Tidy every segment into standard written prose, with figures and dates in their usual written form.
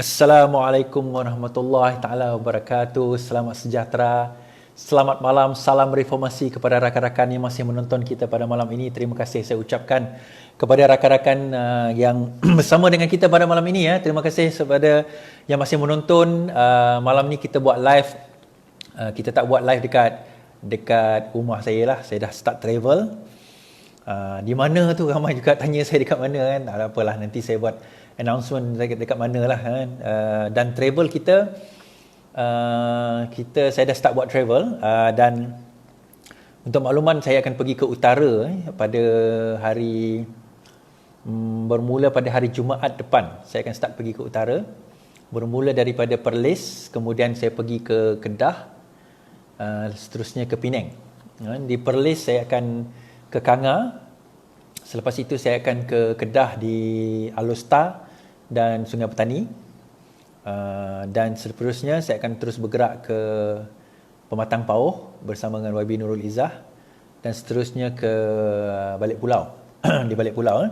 Assalamualaikum warahmatullahi taala wabarakatuh. Selamat sejahtera. Selamat malam. Salam reformasi kepada rakan-rakan yang masih menonton kita pada malam ini. Terima kasih saya ucapkan kepada rakan-rakan yang bersama dengan kita pada malam ini ya. Terima kasih kepada yang masih menonton. Malam ni kita buat live. Kita tak buat live dekat rumah saya lah. Saya dah start travel. Di mana tu ramai juga tanya saya dekat mana kan. Tak apalah, nanti saya buat announcement dekat mana lah kan. Dan travel kita saya dah start buat travel, dan untuk makluman saya akan pergi ke utara pada hari bermula pada hari Jumaat depan. Saya akan start pergi ke utara, bermula daripada Perlis, kemudian saya pergi ke Kedah, seterusnya ke Penang. Di Perlis saya akan ke Kanga. Selepas itu saya akan ke Kedah di Alor dan Sungai Petani. Dan seterusnya saya akan terus bergerak ke Pematang Pauh bersama dengan YB Nurul Izzah, dan seterusnya ke Balik Pulau. Di Balik Pulau.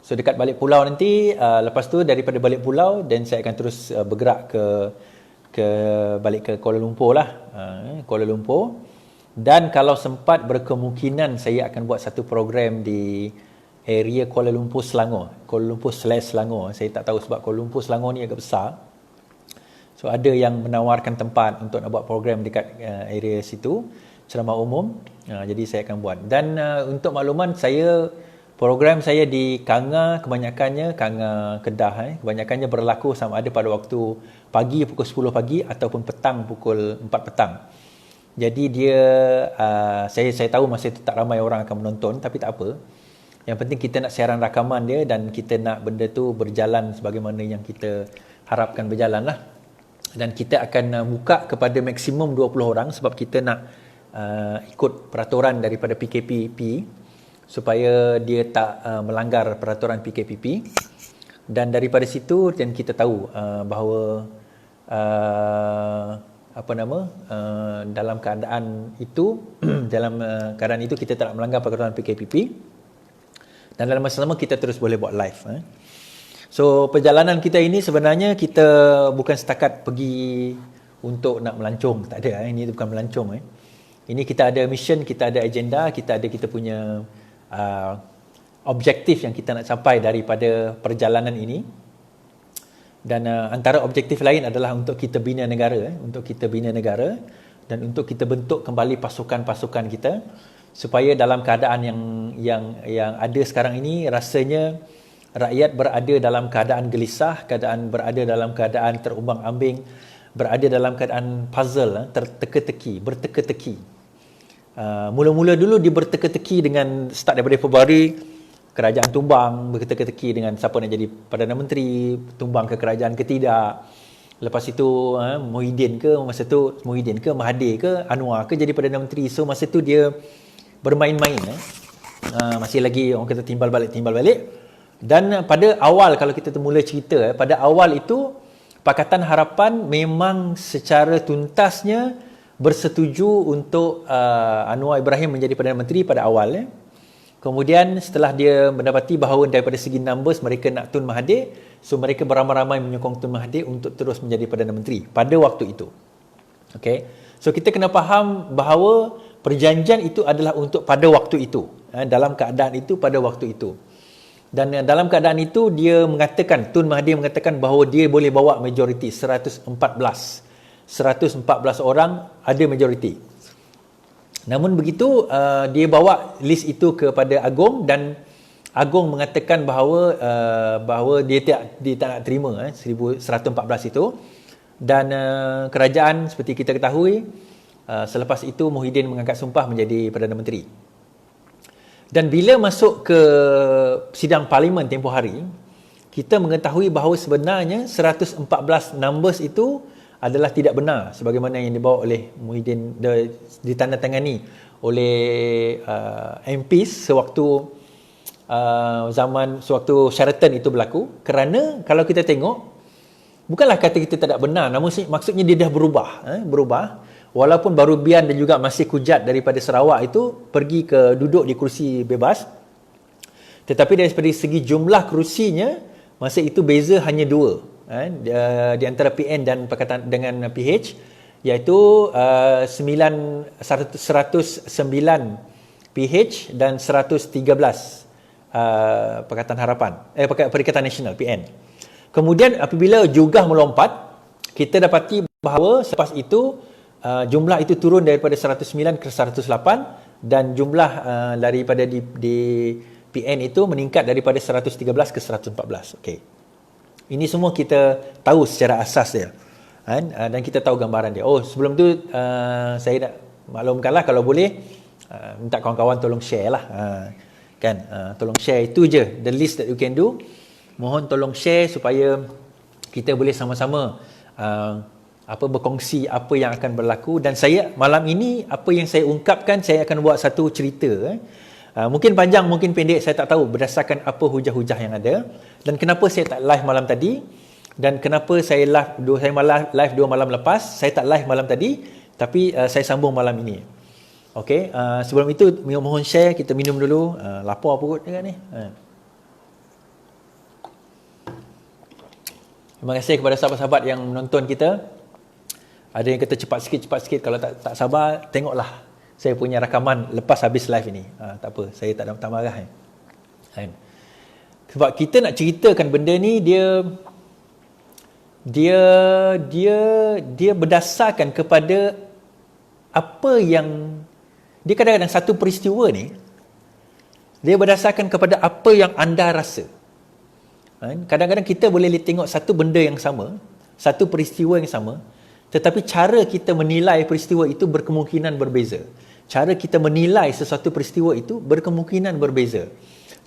So dekat Balik Pulau nanti, lepas tu daripada Balik Pulau, dan saya akan terus bergerak balik ke Kuala Lumpur lah. Kuala Lumpur. Dan kalau sempat, berkemungkinan saya akan buat satu program di area Kuala Lumpur Selangor. Kuala Lumpur / Selangor. Saya tak tahu sebab Kuala Lumpur Selangor ni agak besar. So ada yang menawarkan tempat untuk nak buat program dekat area situ, ceramah umum. Jadi saya akan buat. Dan untuk makluman, program saya di Kanga, kebanyakannya Kanga Kedah, kebanyakannya berlaku sama ada pada waktu pagi pukul 10 pagi ataupun petang pukul 4 petang. Jadi dia saya tahu masa itu tak ramai orang akan menonton, tapi tak apa. Yang penting kita nak siaran rakaman dia, dan kita nak benda tu berjalan sebagaimana yang kita harapkan berjalan lah. Dan kita akan buka kepada maksimum 20 orang sebab kita nak ikut peraturan daripada PKPP supaya dia tak melanggar peraturan PKPP. Dan daripada situ dan kita tahu bahawa dalam keadaan itu kita tak melanggar peraturan PKPP, dan dalam masa sama kita terus boleh buat live. So perjalanan kita ini sebenarnya kita bukan setakat pergi untuk nak melancong, tak ada. Ini bukan melancong. Ini kita ada mission, kita ada agenda, kita punya objektif yang kita nak capai daripada perjalanan ini. Dan antara objektif lain adalah untuk kita bina negara, dan untuk kita bentuk kembali pasukan-pasukan kita, supaya dalam keadaan yang ada sekarang ini, rasanya rakyat berada dalam keadaan gelisah, berada dalam keadaan terumbang-ambing, berada dalam keadaan puzzle, berteka-teki. Mula-mula dulu dia berteka-teki dengan start daripada Februari. Kerajaan tumbang, berteka-teki dengan siapa nak jadi Perdana Menteri, tumbang ke kerajaan ke tidak. Lepas itu Muhyiddin ke, Mahathir ke, Anwar ke jadi Perdana Menteri. So masa tu dia bermain-main. Masih lagi orang kata timbal balik. Dan pada awal, kalau kita mula cerita, pada awal itu Pakatan Harapan memang secara tuntasnya bersetuju untuk Anwar Ibrahim menjadi Perdana Menteri pada awal. Kemudian setelah dia mendapati bahawa daripada segi numbers mereka nak Tun Mahathir, so mereka beramai-ramai menyokong Tun Mahathir untuk terus menjadi Perdana Menteri pada waktu itu. Okay. So kita kena faham bahawa perjanjian itu adalah untuk pada waktu itu, dalam keadaan itu pada waktu itu. Dan dalam keadaan itu dia mengatakan, Tun Mahathir mengatakan bahawa dia boleh bawa majoriti 114 orang ada majoriti. Namun begitu, dia bawa list itu kepada Agong, dan Agong mengatakan bahawa dia tak nak terima 114 itu. Dan kerajaan seperti kita ketahui, selepas itu Muhyiddin mengangkat sumpah menjadi Perdana Menteri. Dan bila masuk ke sidang parlimen tempoh hari, kita mengetahui bahawa sebenarnya 114 numbers itu adalah tidak benar sebagaimana yang dibawa oleh Muhyiddin, ditandatangani oleh MPs sewaktu Sheraton itu berlaku. Kerana kalau kita tengok, bukanlah kata kita tak benar, namun maksudnya dia dah berubah. Walaupun Baru Bian dan juga Masih Kujat daripada Sarawak itu pergi ke duduk di kursi bebas, tetapi dari segi jumlah kerusinya masa itu beza hanya 2. di antara PN dan Pakatan dengan PH, iaitu 109 PH dan 113 Pakatan Harapan, Perikatan Nasional PN. Kemudian apabila jugah melompat, kita dapati bahawa selepas itu jumlah itu turun daripada 109 ke 108 dan jumlah daripada di PN itu meningkat daripada 113 ke 114. Okey. Ini semua kita tahu secara asas dia. Dan kita tahu gambaran dia. Sebelum tu saya nak maklumkanlah, kalau boleh minta kawan-kawan tolong share lah. Tolong share, itu je the least that you can do. Mohon tolong share supaya kita boleh sama-sama berkongsi apa yang akan berlaku. Dan saya malam ini, apa yang saya ungkapkan, saya akan buat satu cerita. Mungkin panjang, mungkin pendek, saya tak tahu berdasarkan apa hujah-hujah yang ada. Dan kenapa saya tak live malam tadi, dan kenapa saya live 2 malam lepas. Saya tak live malam tadi, tapi saya sambung malam ini. Okey, sebelum itu mohon share, kita minum dulu. Lapar perut juga ni. Terima kasih kepada sahabat-sahabat yang menonton kita. Ada yang kata cepat sikit. Kalau tak sabar, tengoklah saya punya rakaman lepas habis live ini. Tak apa, saya tak marah. Sebab kita nak ceritakan benda ni, dia berdasarkan kepada apa yang dia kadang-kadang satu peristiwa ni, dia berdasarkan kepada apa yang anda rasa. Kadang-kadang kita boleh tengok satu benda yang sama, satu peristiwa yang sama, tetapi cara kita menilai peristiwa itu berkemungkinan berbeza. Cara kita menilai sesuatu peristiwa itu berkemungkinan berbeza.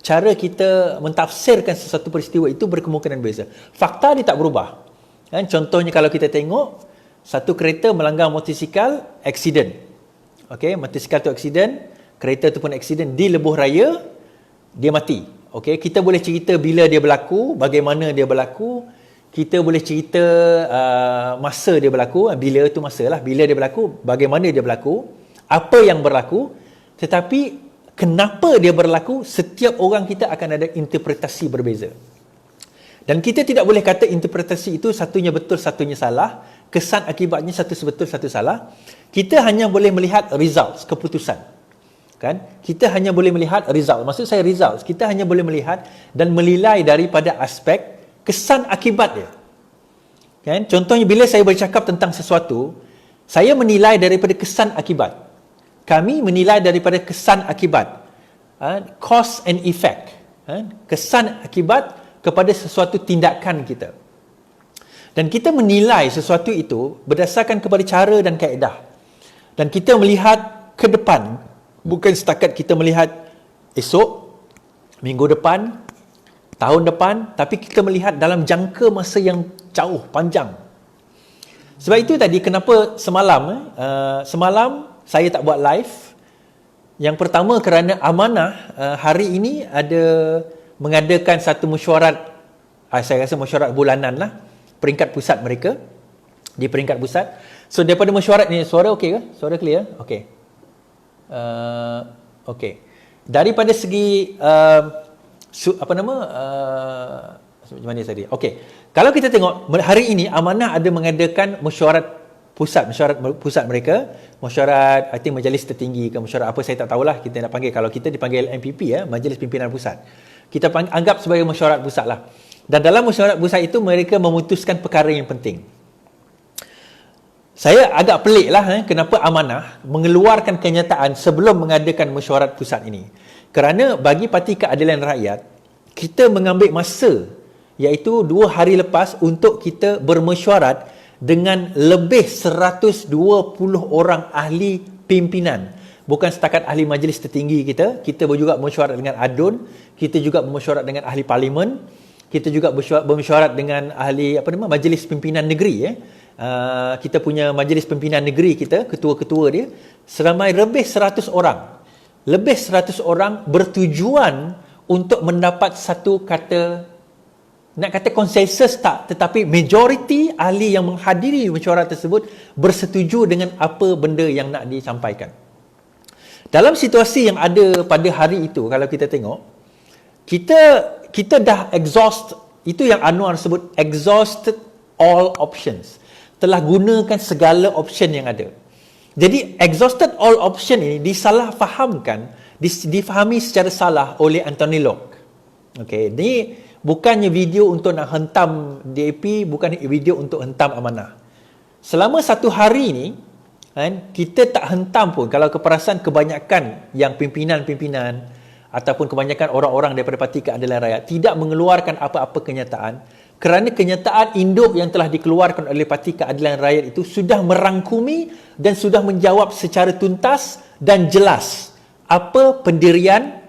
Cara kita mentafsirkan sesuatu peristiwa itu berkemungkinan berbeza. Fakta dia tak berubah. Contohnya kalau kita tengok, satu kereta melanggar motosikal, accident. Okey, motosikal tu accident, kereta tu pun accident di lebuh raya, dia mati. Okey, kita boleh cerita bila dia berlaku, bagaimana dia berlaku, kita boleh cerita masa dia berlaku, bila tu masa lah, bila dia berlaku, bagaimana dia berlaku, apa yang berlaku, tetapi kenapa dia berlaku, setiap orang kita akan ada interpretasi berbeza. Dan kita tidak boleh kata interpretasi itu satunya betul, satunya salah, kesan akibatnya satu betul, satu salah. Kita hanya boleh melihat results, keputusan. Kita hanya boleh melihat result. Maksud saya results, kita hanya boleh melihat dan menilai daripada aspek kesan akibat dia. Contohnya bila saya bercakap tentang sesuatu, saya menilai daripada kesan akibat. Kami menilai daripada kesan akibat. Cause and effect. Kesan akibat kepada sesuatu tindakan kita. Dan kita menilai sesuatu itu berdasarkan kepada cara dan kaedah. Dan kita melihat ke depan, bukan setakat kita melihat esok, minggu depan, tahun depan, tapi kita melihat dalam jangka masa yang jauh, panjang. Sebab itu tadi kenapa semalam saya tak buat live. Yang pertama kerana Amanah hari ini ada mengadakan satu mesyuarat, saya rasa mesyuarat bulanan lah, peringkat pusat mereka, di peringkat pusat. So daripada mesyuarat ni, suara okey ke? Suara clear? Okey. Okey. Daripada segi macam mana tadi? Okey. Kalau kita tengok hari ini Amanah ada mengadakan mesyuarat pusat mereka, mesyuarat I think majlis tertinggi ke mesyuarat apa saya tak tahulah kita nak panggil. Kalau kita dipanggil MPP Majlis Pimpinan Pusat. Kita anggap sebagai mesyuarat pusat lah. Dan dalam mesyuarat pusat itu mereka memutuskan perkara yang penting. Saya agak pelik lah kenapa Amanah mengeluarkan kenyataan sebelum mengadakan mesyuarat pusat ini. Kerana bagi Parti Keadilan Rakyat, kita mengambil masa, iaitu 2 hari lepas untuk kita bermesyuarat dengan lebih 120 orang ahli pimpinan. Bukan setakat ahli majlis tertinggi kita juga mesyuarat dengan ADUN, kita juga mesyuarat dengan ahli parlimen, kita juga bermesyuarat dengan ahli majlis pimpinan negeri. Kita punya majlis pimpinan negeri kita, ketua-ketua dia, seramai lebih 100 orang. Lebih 100 orang bertujuan untuk mendapat satu kata, nak kata konsensus tak, tetapi majoriti ahli yang menghadiri mesyuarat tersebut bersetuju dengan apa benda yang nak disampaikan. Dalam situasi yang ada pada hari itu, kalau kita tengok, kita dah exhaust Itu yang Anwar sebut exhausted all options. Telah gunakan segala option yang ada. Jadi exhausted all option ini disalahfahamkan, difahami secara salah oleh Anthony Locke. Okey, ini bukannya video untuk nak hentam DAP, bukan video untuk hentam amanah. Selama satu hari ni, kan, kita tak hentam pun kalau keperasan kebanyakan yang pimpinan-pimpinan ataupun kebanyakan orang-orang daripada Parti Keadilan Rakyat tidak mengeluarkan apa-apa kenyataan, kerana kenyataan induk yang telah dikeluarkan oleh Parti Keadilan Rakyat itu sudah merangkumi dan sudah menjawab secara tuntas dan jelas apa pendirian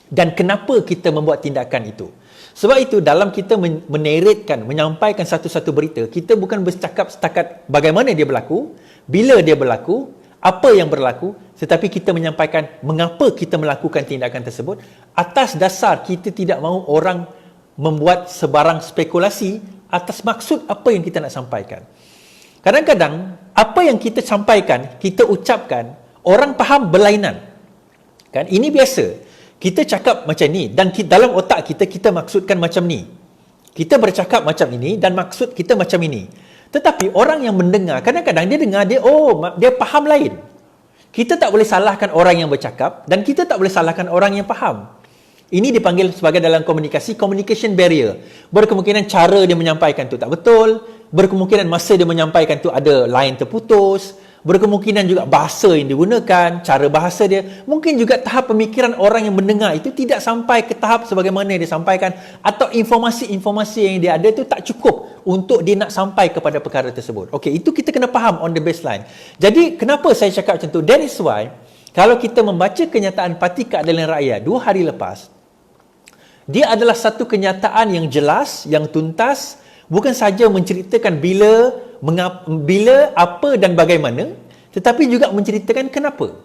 dan kenapa kita membuat tindakan itu. Sebab itu dalam kita meneretkan, menyampaikan satu-satu berita, kita bukan bercakap setakat bagaimana dia berlaku, bila dia berlaku, apa yang berlaku, tetapi kita menyampaikan mengapa kita melakukan tindakan tersebut atas dasar kita tidak mahu orang membuat sebarang spekulasi atas maksud apa yang kita nak sampaikan. Kadang-kadang apa yang kita sampaikan, kita ucapkan, orang faham berlainan. Kan? Ini biasa. Kita cakap macam ni dan dalam otak kita, kita maksudkan macam ni. Kita bercakap macam ini dan maksud kita macam ini. Tetapi orang yang mendengar, kadang-kadang dia dengar, dia faham lain. Kita tak boleh salahkan orang yang bercakap dan kita tak boleh salahkan orang yang faham. Ini dipanggil sebagai dalam komunikasi, communication barrier. Berkemungkinan cara dia menyampaikan tu tak betul, berkemungkinan masa dia menyampaikan tu ada line terputus, berkemungkinan juga bahasa yang digunakan, cara bahasa dia, mungkin juga tahap pemikiran orang yang mendengar itu tidak sampai ke tahap sebagaimana dia sampaikan, atau informasi-informasi yang dia ada itu tak cukup untuk dia nak sampai kepada perkara tersebut. Okey, itu kita kena faham on the baseline. Jadi kenapa saya cakap macam tu? That is why kalau kita membaca kenyataan Parti Keadilan Rakyat 2 hari lepas, dia adalah satu kenyataan yang jelas, yang tuntas, bukan saja menceritakan bila, apa dan bagaimana, tetapi juga menceritakan kenapa.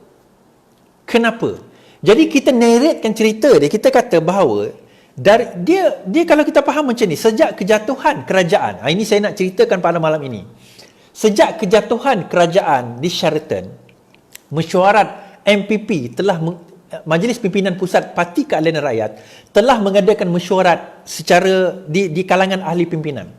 Kenapa? Jadi kita narratekan cerita dia, kita kata bahawa dia kalau kita faham macam ni, sejak kejatuhan kerajaan, ini saya nak ceritakan pada malam ini. Sejak kejatuhan kerajaan di Sheraton, mesyuarat MPP telah Majlis Pimpinan Pusat Parti Keadilan Rakyat telah mengadakan mesyuarat secara di kalangan ahli pimpinan.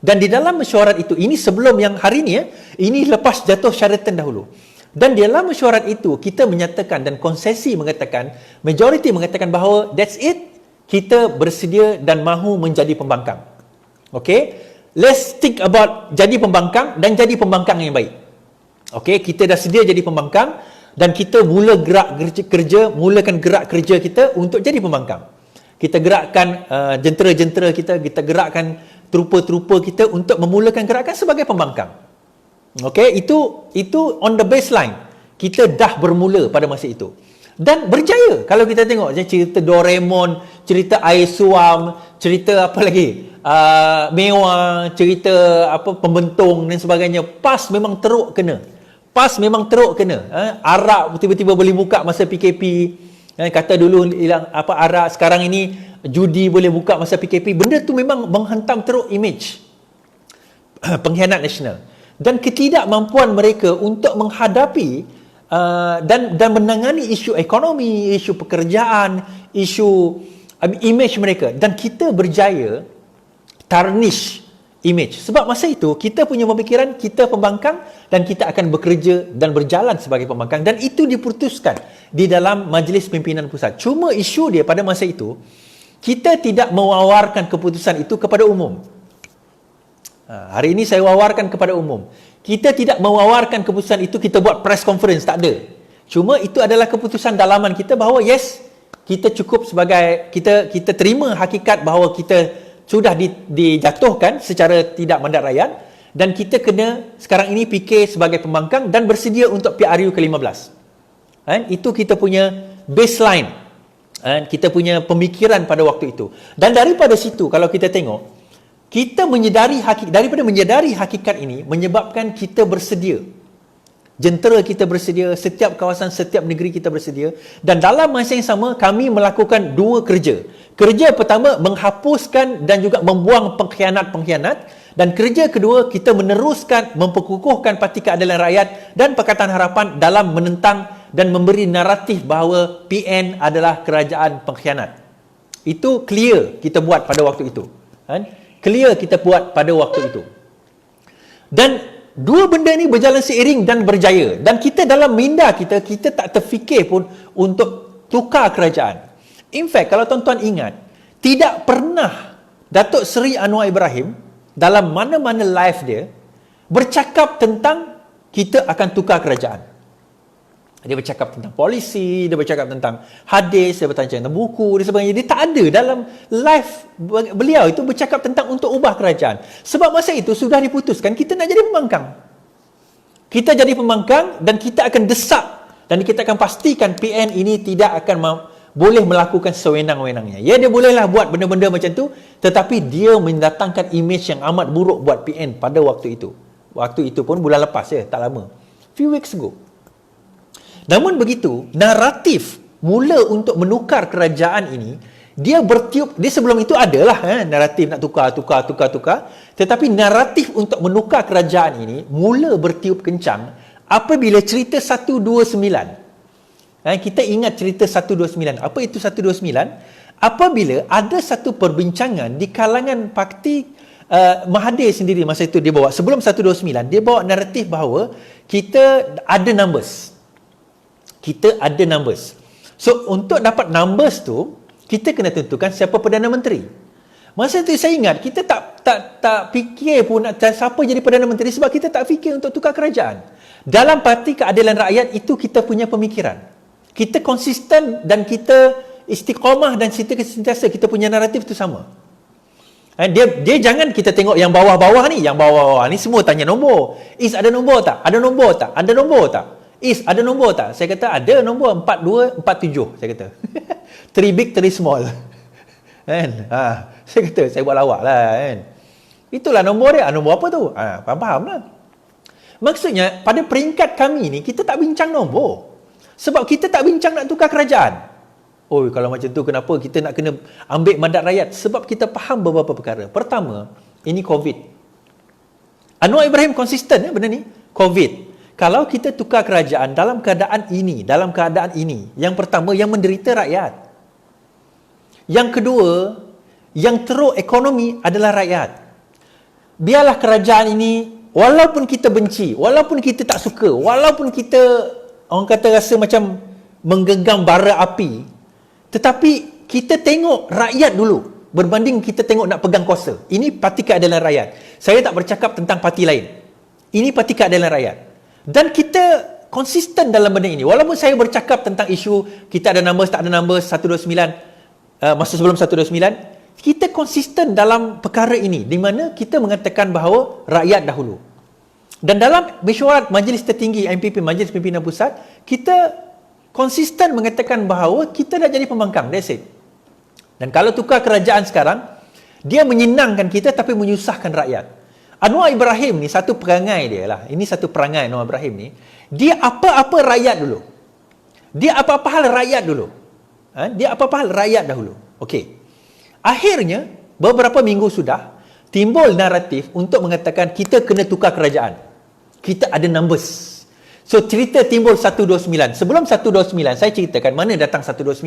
Dan di dalam mesyuarat itu, ini sebelum yang hari ini, ini lepas jatuh Sheraton dahulu. Dan di dalam mesyuarat itu, kita menyatakan dan konsesi mengatakan, majoriti mengatakan bahawa that's it, kita bersedia dan mahu menjadi pembangkang. Okay? Let's think about jadi pembangkang dan jadi pembangkang yang baik. Okay? Kita dah sedia jadi pembangkang dan kita mulakan gerak kerja kita untuk jadi pembangkang. Kita gerakkan jentera-jentera kita gerakkan trupa-trupa kita untuk memulakan gerakan sebagai pembangkang. Okey, itu on the baseline. Kita dah bermula pada masa itu. Dan berjaya. Kalau kita tengok cerita Doraemon, cerita air suam, cerita apa lagi? Mewah, cerita pembentung dan sebagainya. PAS memang teruk kena. Arak tiba-tiba boleh buka masa PKP. Kata dulu hilang arak, sekarang ini judi boleh buka masa PKP. Benda tu memang menghantam teruk image pengkhianat nasional. Dan ketidakmampuan mereka untuk menghadapi dan menangani isu ekonomi, isu pekerjaan, isu image mereka. Dan kita berjaya tarnish image. Sebab masa itu, kita punya pemikiran, kita pembangkang dan kita akan bekerja dan berjalan sebagai pembangkang. Dan itu diputuskan di dalam Majlis Pimpinan Pusat. Cuma isu dia pada masa itu, kita tidak mewawarkan keputusan itu kepada umum. Hari ini saya wawarkan kepada umum. Kita tidak mewawarkan keputusan itu, kita buat press conference, tak ada. Cuma itu adalah keputusan dalaman kita bahawa yes, kita cukup sebagai, kita terima hakikat bahawa kita sudah dijatuhkan secara tidak mandat rakyat dan kita kena sekarang ini fikir sebagai pembangkang dan bersedia untuk PRU ke-15. Itu kita punya baseline. Kita punya pemikiran pada waktu itu. Dan daripada situ kalau kita tengok, kita menyedari daripada menyedari hakikat ini menyebabkan kita bersedia. Jentera kita bersedia, setiap kawasan, setiap negeri kita bersedia. Dan dalam masa yang sama, kami melakukan 2 kerja. Kerja pertama, menghapuskan dan juga membuang pengkhianat-pengkhianat. Dan kerja kedua, kita meneruskan, memperkukuhkan Parti Keadilan Rakyat dan Pakatan Harapan dalam menentang dan memberi naratif bahawa PN adalah kerajaan pengkhianat. Itu clear kita buat pada waktu itu. Clear kita buat pada waktu itu. Dan dua benda ni berjalan seiring dan berjaya. Dan kita dalam minda kita tak terfikir pun untuk tukar kerajaan. In fact, kalau tuan-tuan ingat, tidak pernah Datuk Seri Anwar Ibrahim dalam mana-mana live dia bercakap tentang kita akan tukar kerajaan. Dia bercakap tentang polisi, dia bercakap tentang hadis, dia bercakap tentang buku dan sebagainya. Dia tak ada dalam live beliau itu bercakap tentang untuk ubah kerajaan. Sebab masa itu sudah diputuskan kita nak jadi pembangkang. Kita jadi pembangkang dan kita akan desak dan kita akan pastikan PN ini tidak akan boleh melakukan sewenang-wenangnya. Ya, dia bolehlah buat benda-benda macam tu, tetapi dia mendatangkan imej yang amat buruk buat PN pada waktu itu. Waktu itu pun bulan lepas ya, tak lama. Few weeks ago. Namun begitu, naratif mula untuk menukar kerajaan ini, dia bertiup, dia sebelum itu adalah naratif nak tukar, tetapi naratif untuk menukar kerajaan ini mula bertiup kencang apabila cerita 129. Kita ingat cerita 129. Apa itu 129? Apabila ada satu perbincangan di kalangan parti Mahathir sendiri masa itu dia bawa, sebelum 129, dia bawa naratif bahawa kita ada numbers. Kita ada numbers. So, untuk dapat numbers tu, kita kena tentukan siapa Perdana Menteri. Masa tu saya ingat, kita tak fikir pun siapa jadi Perdana Menteri sebab kita tak fikir untuk tukar kerajaan. Dalam Parti Keadilan Rakyat, itu kita punya pemikiran. Kita konsisten dan kita istiqamah dan kita sentiasa kita punya naratif tu sama. Dia jangan kita tengok yang bawah-bawah ni, yang bawah-bawah ni semua tanya nombor. Is ada nombor tak? Ada nombor tak? Ada nombor tak? Is ada nombor tak? Saya kata ada nombor 4247 saya kata. 3 big 3 small. Kan? Saya kata saya buat lawak lah kan. Itulah nombor dia. Nombor apa tu? Faham lah. Maksudnya pada peringkat kami ni kita tak bincang nombor. Sebab kita tak bincang nak tukar kerajaan. Oh, kalau macam tu kenapa kita nak kena ambil mandat rakyat? Sebab kita faham beberapa perkara. Pertama, ini COVID. Anwar Ibrahim konsisten benda ni. COVID. Kalau kita tukar kerajaan dalam keadaan ini, yang pertama, yang menderita rakyat. Yang kedua, yang teruk ekonomi adalah rakyat. Biarlah kerajaan ini, walaupun kita benci, walaupun kita tak suka, walaupun kita, orang kata rasa macam menggenggam bara api, tetapi kita tengok rakyat dulu, berbanding kita tengok nak pegang kuasa. Ini Parti Keadilan Rakyat. Saya tak bercakap tentang parti lain. Ini Parti Keadilan Rakyat. Dan kita konsisten dalam benda ini. Walaupun saya bercakap tentang isu kita ada numbers, tak ada numbers, 129, masa sebelum 129, kita konsisten dalam perkara ini, di mana kita mengatakan bahawa rakyat dahulu. Dan dalam mesyuarat Majlis Tertinggi MPP, Majlis Pimpinan Pusat, kita konsisten mengatakan bahawa kita dah jadi pembangkang. That's it. Dan kalau tukar kerajaan sekarang, dia menyenangkan kita tapi menyusahkan rakyat. Anwar Ibrahim ni satu perangai dia lah. Ini satu perangai Anwar Ibrahim ni. Dia apa-apa rakyat dulu. Dia apa-apa hal rakyat dulu. Dia apa-apa hal rakyat dahulu. Okey. Akhirnya, beberapa minggu sudah, timbul naratif untuk mengatakan kita kena tukar kerajaan. Kita ada numbers. So, cerita timbul 129. Sebelum 129, saya ceritakan mana datang 129.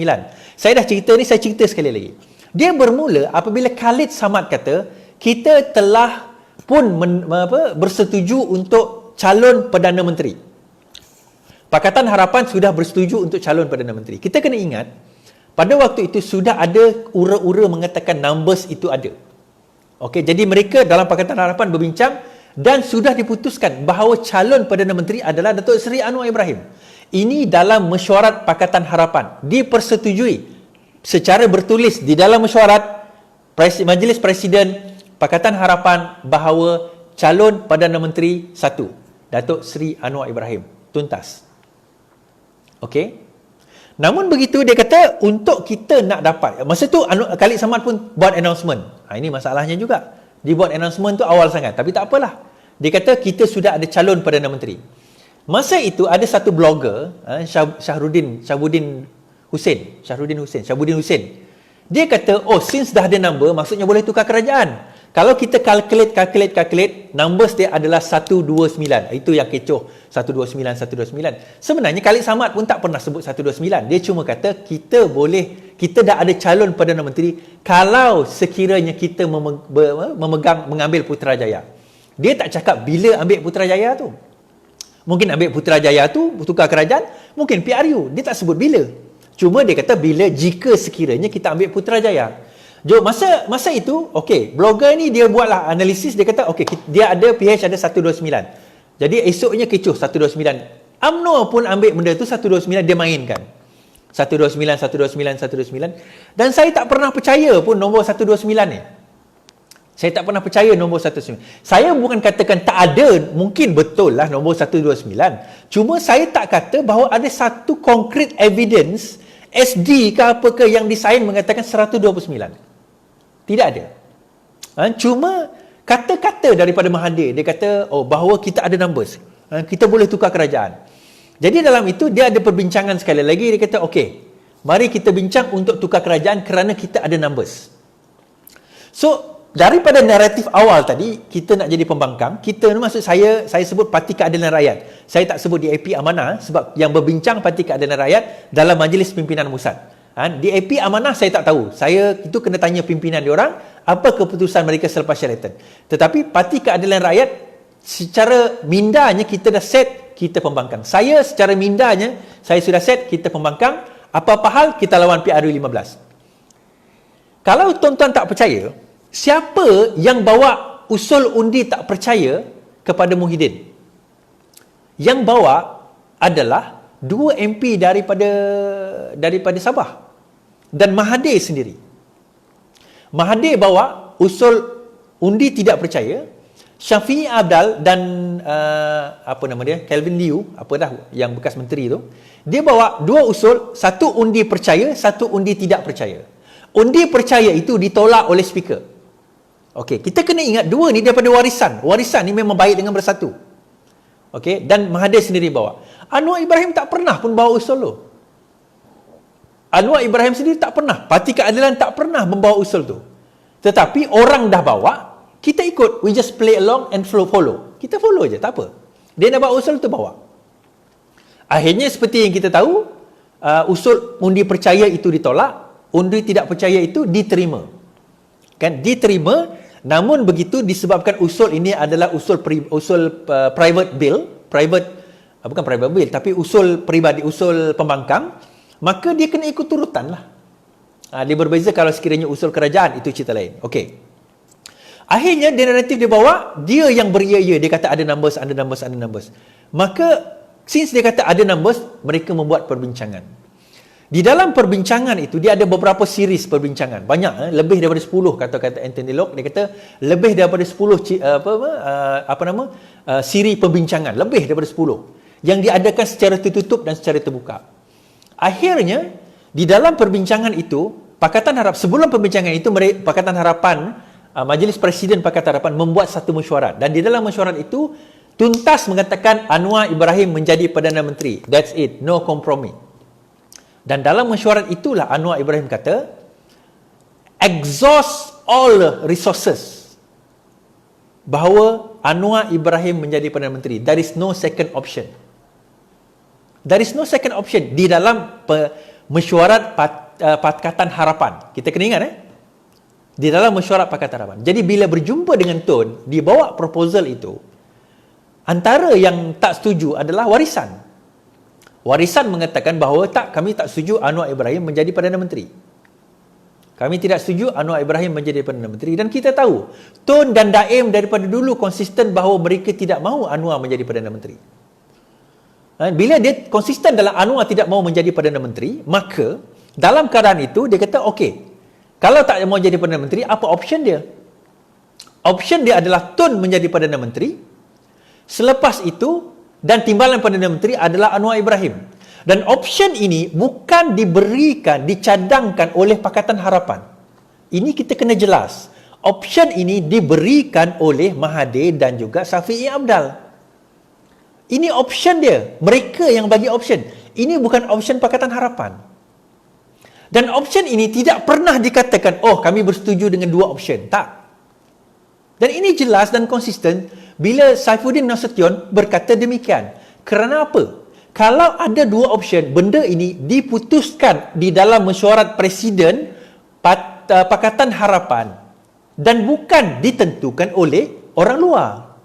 Saya dah cerita ni, saya cerita sekali lagi. Dia bermula apabila Khalid Samad kata, kita telah pun bersetuju untuk calon Perdana Menteri. Pakatan Harapan sudah bersetuju untuk calon Perdana Menteri. Kita kena ingat, pada waktu itu sudah ada ura-ura mengatakan numbers itu ada. Okey, jadi mereka dalam Pakatan Harapan berbincang dan sudah diputuskan bahawa calon Perdana Menteri adalah Datuk Seri Anwar Ibrahim. Ini dalam mesyuarat Pakatan Harapan. Dipersetujui secara bertulis di dalam mesyuarat Majlis Presiden Pakatan Harapan bahawa calon Perdana Menteri satu, Datuk Seri Anwar Ibrahim. Tuntas. Okey. Namun begitu dia kata untuk kita nak dapat. Masa tu Khalid Samad pun buat announcement. Ini masalahnya juga. Dia buat announcement tu awal sangat. Tapi tak apalah. Dia kata kita sudah ada calon Perdana Menteri. Masa itu ada satu blogger, Syahruddin Hussein. Dia kata, since dah ada number, maksudnya boleh tukar kerajaan. Kalau kita calculate, numbers dia adalah 129. Itu yang kecoh, 129. Sebenarnya Khalid Samad pun tak pernah sebut 129. Dia cuma kata, kita dah ada calon Perdana Menteri kalau sekiranya kita mengambil Putrajaya. Dia tak cakap bila ambil Putrajaya tu. Mungkin ambil Putrajaya tu, tukar kerajaan, mungkin PRU. Dia tak sebut bila. Cuma dia kata bila jika sekiranya kita ambil Putrajaya. Jo, masa itu, okey, blogger ni dia buatlah analisis, dia kata okey, dia ada PH ada 129. Jadi esoknya kecoh 129. UMNO pun ambil benda tu 129 dia mainkan. 129, 129, 129. Dan saya tak pernah percaya pun nombor 129 ni. Saya tak pernah percaya nombor 129. Saya bukan katakan tak ada, mungkin betul lah nombor 129. Cuma saya tak kata bahawa ada satu concrete evidence SD ke apa ke yang disain mengatakan 129. Tidak ada. Cuma kata-kata daripada Mahathir, dia kata bahawa kita ada numbers. Kita boleh tukar kerajaan. Jadi dalam itu dia ada perbincangan sekali lagi, dia kata okey, mari kita bincang untuk tukar kerajaan kerana kita ada numbers. So daripada naratif awal tadi, kita nak jadi pembangkang, kita ni maksud saya sebut Parti Keadilan Rakyat. Saya tak sebut DAP Amanah sebab yang berbincang Parti Keadilan Rakyat dalam Majlis Pimpinan Musat. DAP Amanah saya tak tahu. Saya itu kena tanya pimpinan diorang apa keputusan mereka selepas Sheraton. Tetapi Parti Keadilan Rakyat secara mindanya kita dah set kita pembangkang. Saya secara mindanya saya sudah set kita pembangkang. Apa-apa hal kita lawan PRU 15. Kalau tuan-tuan tak percaya, siapa yang bawa usul undi tak percaya kepada Muhyiddin? Yang bawa adalah 2 MP daripada Sabah dan Mahathir sendiri. Mahathir bawa usul undi tidak percaya. Syafiee Apdal dan apa nama dia, Kelvin Liu, apa dah yang bekas menteri tu, dia bawa 2 usul, satu undi percaya, satu undi tidak percaya. Undi percaya itu ditolak oleh speaker. Okey, kita kena ingat 2 ni daripada warisan. Warisan ni memang baik dengan bersatu. Okey, dan Mahathir sendiri bawa. Anwar Ibrahim tak pernah pun bawa usul tu. Anwar Ibrahim sendiri tak pernah. Parti Keadilan tak pernah membawa usul tu. Tetapi orang dah bawa, kita ikut. We just play along and follow. Kita follow je, tak apa. Dia dah bawa usul tu, bawa. Akhirnya seperti yang kita tahu, usul undi percaya itu ditolak, undi tidak percaya itu diterima. Kan, diterima. Namun begitu disebabkan usul ini adalah usul private bill, bukan private bill, tapi usul peribadi, usul pembangkang, maka dia kena ikut turutan lah. Dia berbeza kalau sekiranya usul kerajaan, itu cerita lain. Okey. Akhirnya dia naratif dia bawa, dia yang beria-ia, dia kata ada numbers. Maka since dia kata ada numbers, mereka membuat perbincangan. Di dalam perbincangan itu dia ada beberapa series perbincangan. Banyak, lebih daripada 10 kata Anthony Locke. Dia kata lebih daripada 10 siri perbincangan, lebih daripada 10 yang diadakan secara tertutup dan secara terbuka. Akhirnya di dalam perbincangan itu, sebelum perbincangan itu, Pakatan Harapan, Majlis Presiden Pakatan Harapan membuat satu mesyuarat, dan di dalam mesyuarat itu tuntas mengatakan Anwar Ibrahim menjadi Perdana Menteri. That's it, no compromise. Dan dalam mesyuarat itulah Anwar Ibrahim kata, exhaust all resources, bahawa Anwar Ibrahim menjadi Perdana Menteri. There is no second option. There is no second option di dalam mesyuarat Pakatan Harapan. Kita kena ingat di dalam mesyuarat Pakatan Harapan. Jadi bila berjumpa dengan Tun, dibawa proposal itu, antara yang tak setuju adalah Warisan. Warisan mengatakan bahawa kami tak setuju Anwar Ibrahim menjadi Perdana Menteri. Kami tidak setuju Anwar Ibrahim menjadi Perdana Menteri. Dan kita tahu, Tun dan Daim daripada dulu konsisten bahawa mereka tidak mahu Anwar menjadi Perdana Menteri. Bila dia konsisten dalam Anwar tidak mahu menjadi Perdana Menteri, maka dalam keadaan itu dia kata okey, kalau tak mahu jadi Perdana Menteri, apa option dia? Option dia adalah Tun menjadi Perdana Menteri. Selepas itu, dan timbalan Perdana Menteri adalah Anwar Ibrahim. Dan option ini bukan diberikan, dicadangkan oleh Pakatan Harapan. Ini kita kena jelas. Option ini diberikan oleh Mahathir dan juga Syafiee Apdal. Ini option dia. Mereka yang bagi option. Ini bukan option Pakatan Harapan. Dan option ini tidak pernah dikatakan, kami bersetuju dengan 2 option. Tak. Dan ini jelas dan konsisten bila Saifuddin Nasution berkata demikian. Kerana apa? Kalau ada dua option, benda ini diputuskan di dalam mesyuarat Presiden Pakatan Harapan dan bukan ditentukan oleh orang luar.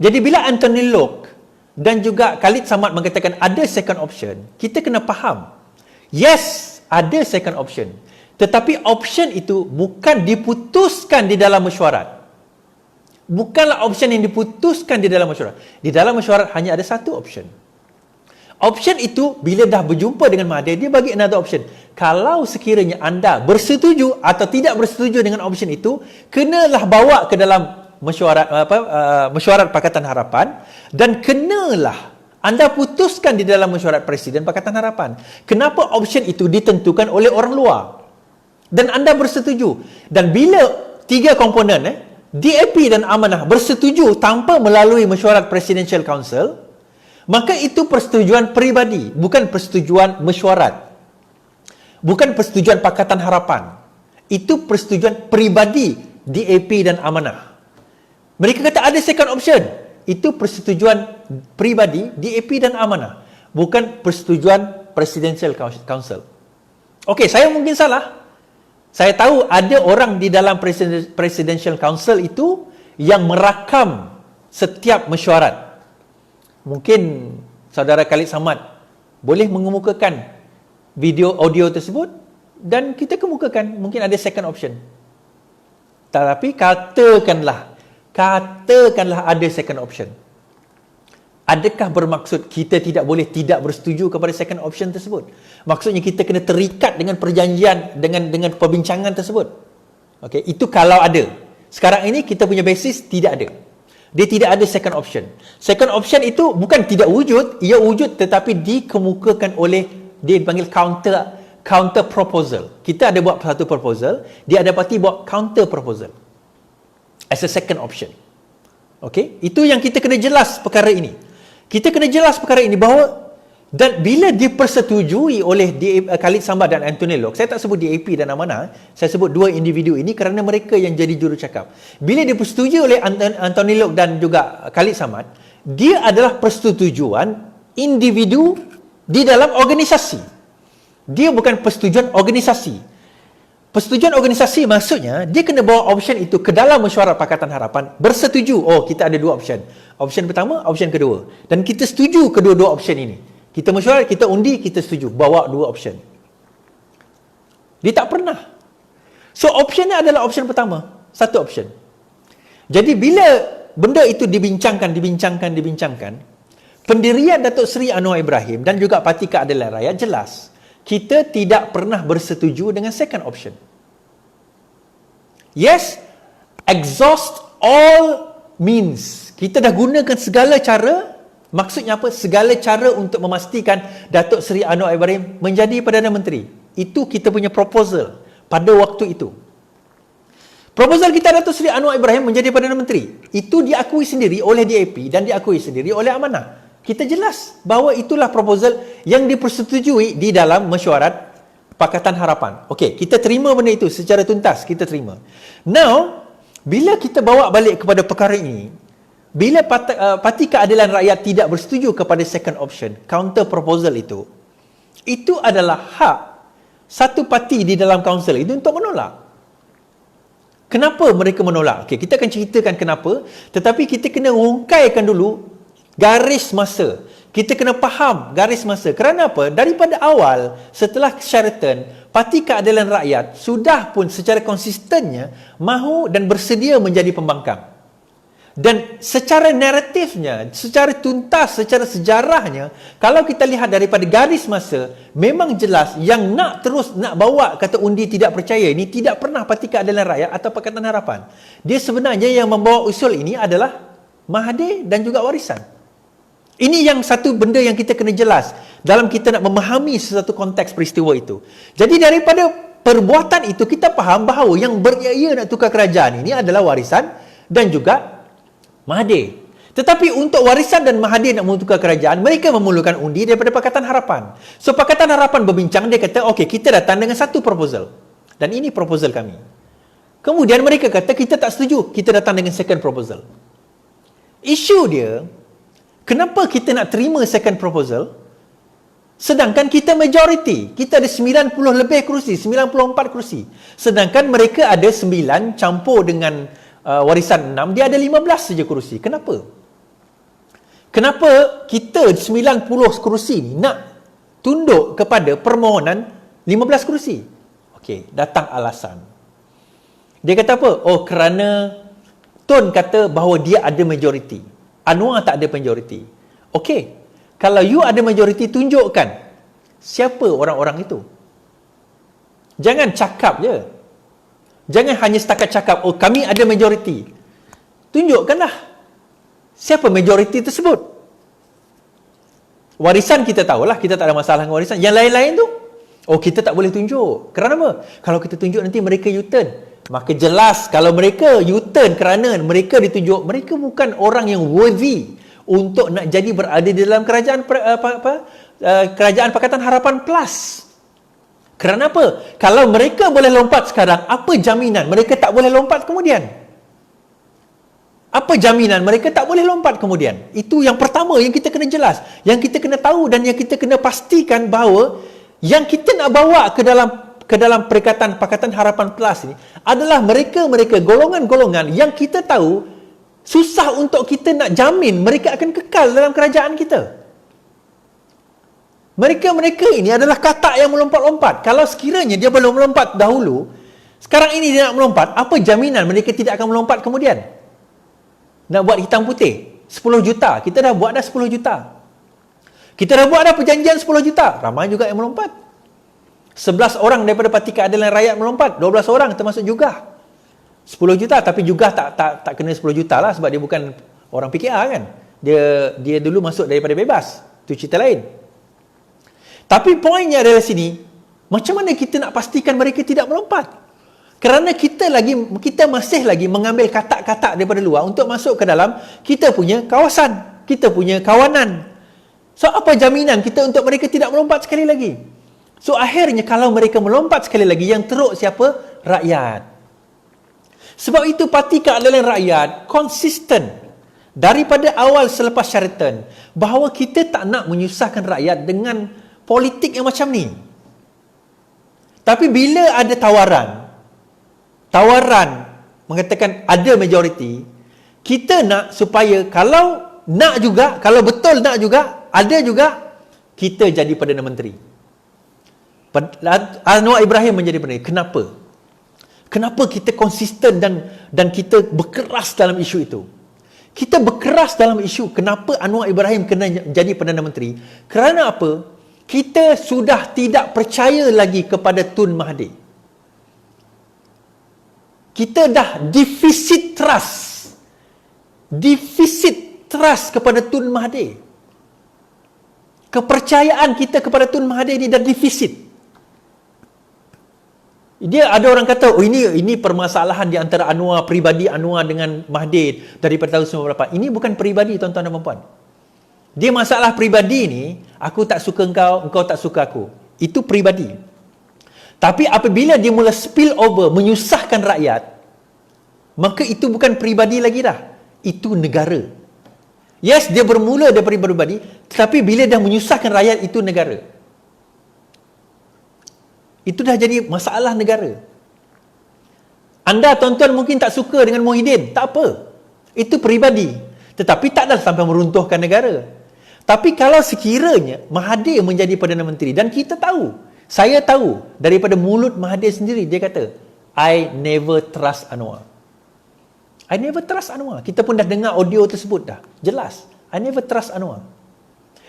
Jadi bila Anthony Locke dan juga Khalid Samad mengatakan ada second option, kita kena faham. Yes, ada second option. Tetapi option itu bukan diputuskan di dalam mesyuarat. Bukanlah option yang diputuskan di dalam mesyuarat. Di dalam mesyuarat hanya ada satu option. Option itu bila dah berjumpa dengan Mahathir, dia bagi another option. Kalau sekiranya anda bersetuju atau tidak bersetuju dengan option itu, kenalah bawa ke dalam mesyuarat Pakatan Harapan dan kenalah anda putuskan di dalam mesyuarat Presiden Pakatan Harapan. Kenapa option itu ditentukan oleh orang luar? Dan anda bersetuju. Dan bila tiga komponen, DAP dan Amanah bersetuju tanpa melalui mesyuarat Presidential Council, maka itu persetujuan peribadi, bukan persetujuan mesyuarat. Bukan persetujuan Pakatan Harapan. Itu persetujuan peribadi DAP dan Amanah. Mereka kata ada second option. Itu persetujuan peribadi DAP dan Amanah, bukan persetujuan Presidential Council. Okey, saya mungkin salah. Saya tahu ada orang di dalam Presidential Council itu yang merakam setiap mesyuarat. Mungkin saudara Khalid Samad boleh mengemukakan video audio tersebut dan kita kemukakan mungkin ada second option. Tetapi katakanlah ada second option. Adakah bermaksud kita tidak boleh tidak bersetuju kepada second option tersebut? Maksudnya kita kena terikat dengan perjanjian, dengan perbincangan tersebut. Okey, itu kalau ada. Sekarang ini kita punya basis tidak ada. Dia tidak ada second option. Second option itu bukan tidak wujud, ia wujud tetapi dikemukakan oleh, dia dipanggil counter proposal. Kita ada buat satu proposal, dia ada parti buat counter proposal as a second option. Okey, itu yang kita kena jelas perkara ini. Kita kena jelas perkara ini bahawa dan bila dipersetujui oleh Khalid Samad dan Anthony Locke, saya tak sebut DAP dan Amanah, saya sebut dua individu ini kerana mereka yang jadi jurucakap. Bila dipersetujui oleh Anthony Locke dan juga Khalid Samad, dia adalah persetujuan individu di dalam organisasi. Dia bukan persetujuan organisasi. Persetujuan organisasi maksudnya dia kena bawa option itu ke dalam mesyuarat Pakatan Harapan, bersetuju. Oh, kita ada dua option. Option pertama, option kedua. Dan kita setuju kedua-dua option ini. Kita mesyuarat, kita undi, kita setuju. Bawa dua option. Dia tak pernah. So, optionnya adalah option pertama. Satu option. Jadi, bila benda itu dibincangkan, pendirian Datuk Seri Anwar Ibrahim dan juga Parti Keadilan Rakyat jelas. Kita tidak pernah bersetuju dengan second option. Yes, exhaust all means. Kita dah gunakan segala cara. Maksudnya apa? Segala cara untuk memastikan Datuk Seri Anwar Ibrahim menjadi Perdana Menteri. Itu kita punya proposal pada waktu itu. Proposal kita Datuk Seri Anwar Ibrahim menjadi Perdana Menteri. Itu diakui sendiri oleh DAP dan diakui sendiri oleh Amanah. Kita jelas bahawa itulah proposal yang dipersetujui di dalam mesyuarat Pakatan Harapan. Okey, kita terima benda itu secara tuntas, kita terima. Now, bila kita bawa balik kepada perkara ini, bila Parti Keadilan Rakyat tidak bersetuju kepada second option, counter proposal itu adalah hak satu parti di dalam kaunsil itu untuk menolak. Kenapa mereka menolak? Okey, kita akan ceritakan kenapa, tetapi kita kena rungkaikan dulu garis masa. Kita kena faham garis masa. Kerana apa? Daripada awal, setelah Sheraton, Parti Keadilan Rakyat sudah pun secara konsistennya mahu dan bersedia menjadi pembangkang. Dan secara naratifnya, secara tuntas, secara sejarahnya, kalau kita lihat daripada garis masa, memang jelas yang nak terus nak bawa kata undi tidak percaya ini tidak pernah Parti Keadilan Rakyat atau Pakatan Harapan. Dia sebenarnya yang membawa usul ini adalah Mahathir dan juga warisan. Ini yang satu benda yang kita kena jelas dalam kita nak memahami sesuatu konteks peristiwa itu. Jadi daripada perbuatan itu kita faham bahawa yang berjaya nak tukar kerajaan ini adalah warisan dan juga Mahathir. Tetapi untuk warisan dan Mahathir nak tukar kerajaan, mereka memerlukan undi daripada Pakatan Harapan. So Pakatan Harapan berbincang, dia kata, okey, kita datang dengan satu proposal. Dan ini proposal kami. Kemudian mereka kata, kita tak setuju, kita datang dengan second proposal. Isu dia, Kenapa kita nak terima second proposal? Sedangkan kita majority. Kita ada 90 lebih kerusi, 94 kerusi. Sedangkan mereka ada 9 campur dengan warisan 6, dia ada 15 saja kerusi. Kenapa? Kenapa kita 90 kerusi ni nak tunduk kepada permohonan 15 kerusi? Okey, datang alasan. Dia kata apa? Oh, kerana Tun kata bahawa dia ada majority. Anwar tak ada majority. Okey, kalau you ada majority, tunjukkan siapa orang-orang itu. Jangan cakap je. Jangan hanya setakat cakap, oh kami ada majority. Tunjukkanlah siapa majority tersebut. Warisan kita tahulah, kita tak ada masalah dengan warisan. Yang lain-lain tu, oh kita tak boleh tunjuk. Kerana apa? Kalau kita tunjuk nanti mereka U-turn. Maka jelas kalau mereka U-turn kerana mereka ditunjuk, mereka bukan orang yang worthy untuk nak jadi berada di dalam kerajaan kerajaan Pakatan Harapan Plus. Kerana apa? Kalau mereka boleh lompat sekarang, apa jaminan mereka tak boleh lompat kemudian? Apa jaminan mereka tak boleh lompat kemudian? Itu yang pertama yang kita kena jelas, yang kita kena tahu dan yang kita kena pastikan bahawa yang kita nak bawa ke dalam Perikatan Pakatan Harapan Plus ini adalah mereka-mereka, golongan-golongan yang kita tahu susah untuk kita nak jamin mereka akan kekal dalam kerajaan kita. Mereka-mereka ini adalah katak yang melompat-lompat. Kalau sekiranya dia belum melompat dahulu, sekarang ini dia nak melompat, apa jaminan mereka tidak akan melompat kemudian? Nak buat hitam putih 10 juta, kita dah buat dah 10 juta. Kita dah buat dah perjanjian 10 juta, ramai juga yang melompat. 11 orang daripada Parti Keadilan Rakyat melompat, 12 orang termasuk juga 10 juta, tapi juga tak kena 10 juta lah sebab dia bukan orang PKR kan. Dia dulu masuk daripada bebas. Itu cerita lain. Tapi poinnya adalah sini, macam mana kita nak pastikan mereka tidak melompat? Kerana kita masih lagi mengambil katak-katak daripada luar untuk masuk ke dalam kita punya kawasan, kita punya kawanan. So apa jaminan kita untuk mereka tidak melompat sekali lagi? So akhirnya kalau mereka melompat sekali lagi, yang teruk siapa? Rakyat. Sebab itu Parti Keadilan Rakyat konsisten daripada awal selepas Sheraton bahawa kita tak nak menyusahkan rakyat dengan politik yang macam ni. Tapi bila ada tawaran mengatakan ada majority, kita nak supaya kalau betul nak juga, ada juga, kita jadi Perdana Menteri. Anwar Ibrahim menjadi Perdana Menteri. Kenapa kita konsisten dan kita berkeras dalam isu itu? Kita berkeras dalam isu kenapa Anwar Ibrahim kena jadi Perdana Menteri. Kerana apa? Kita sudah tidak percaya lagi kepada Tun Mahathir. Kita dah defisit trust kepada Tun Mahathir. Kepercayaan kita kepada Tun Mahathir ini dah defisit. Dia ada orang kata, oh ini permasalahan di antara peribadi Anwar dengan Mahathir daripada tahun 98. Ini bukan peribadi, tuan-tuan dan puan-puan. Dia masalah peribadi ni, aku tak suka engkau tak suka aku. Itu peribadi. Tapi apabila dia mula spill over, menyusahkan rakyat, maka itu bukan peribadi lagi dah. Itu negara. Yes, dia bermula daripada peribadi, tetapi bila dah menyusahkan rakyat, itu negara. Itu dah jadi masalah negara. Anda tuan-tuan mungkin tak suka dengan Muhyiddin, tak apa. Itu peribadi. Tetapi tak dah sampai meruntuhkan negara. Tapi kalau sekiranya Mahathir menjadi Perdana Menteri, dan kita tahu, saya tahu daripada mulut Mahathir sendiri, dia kata, I never trust Anwar. I never trust Anwar. Kita pun dah dengar audio tersebut dah. Jelas. I never trust Anwar.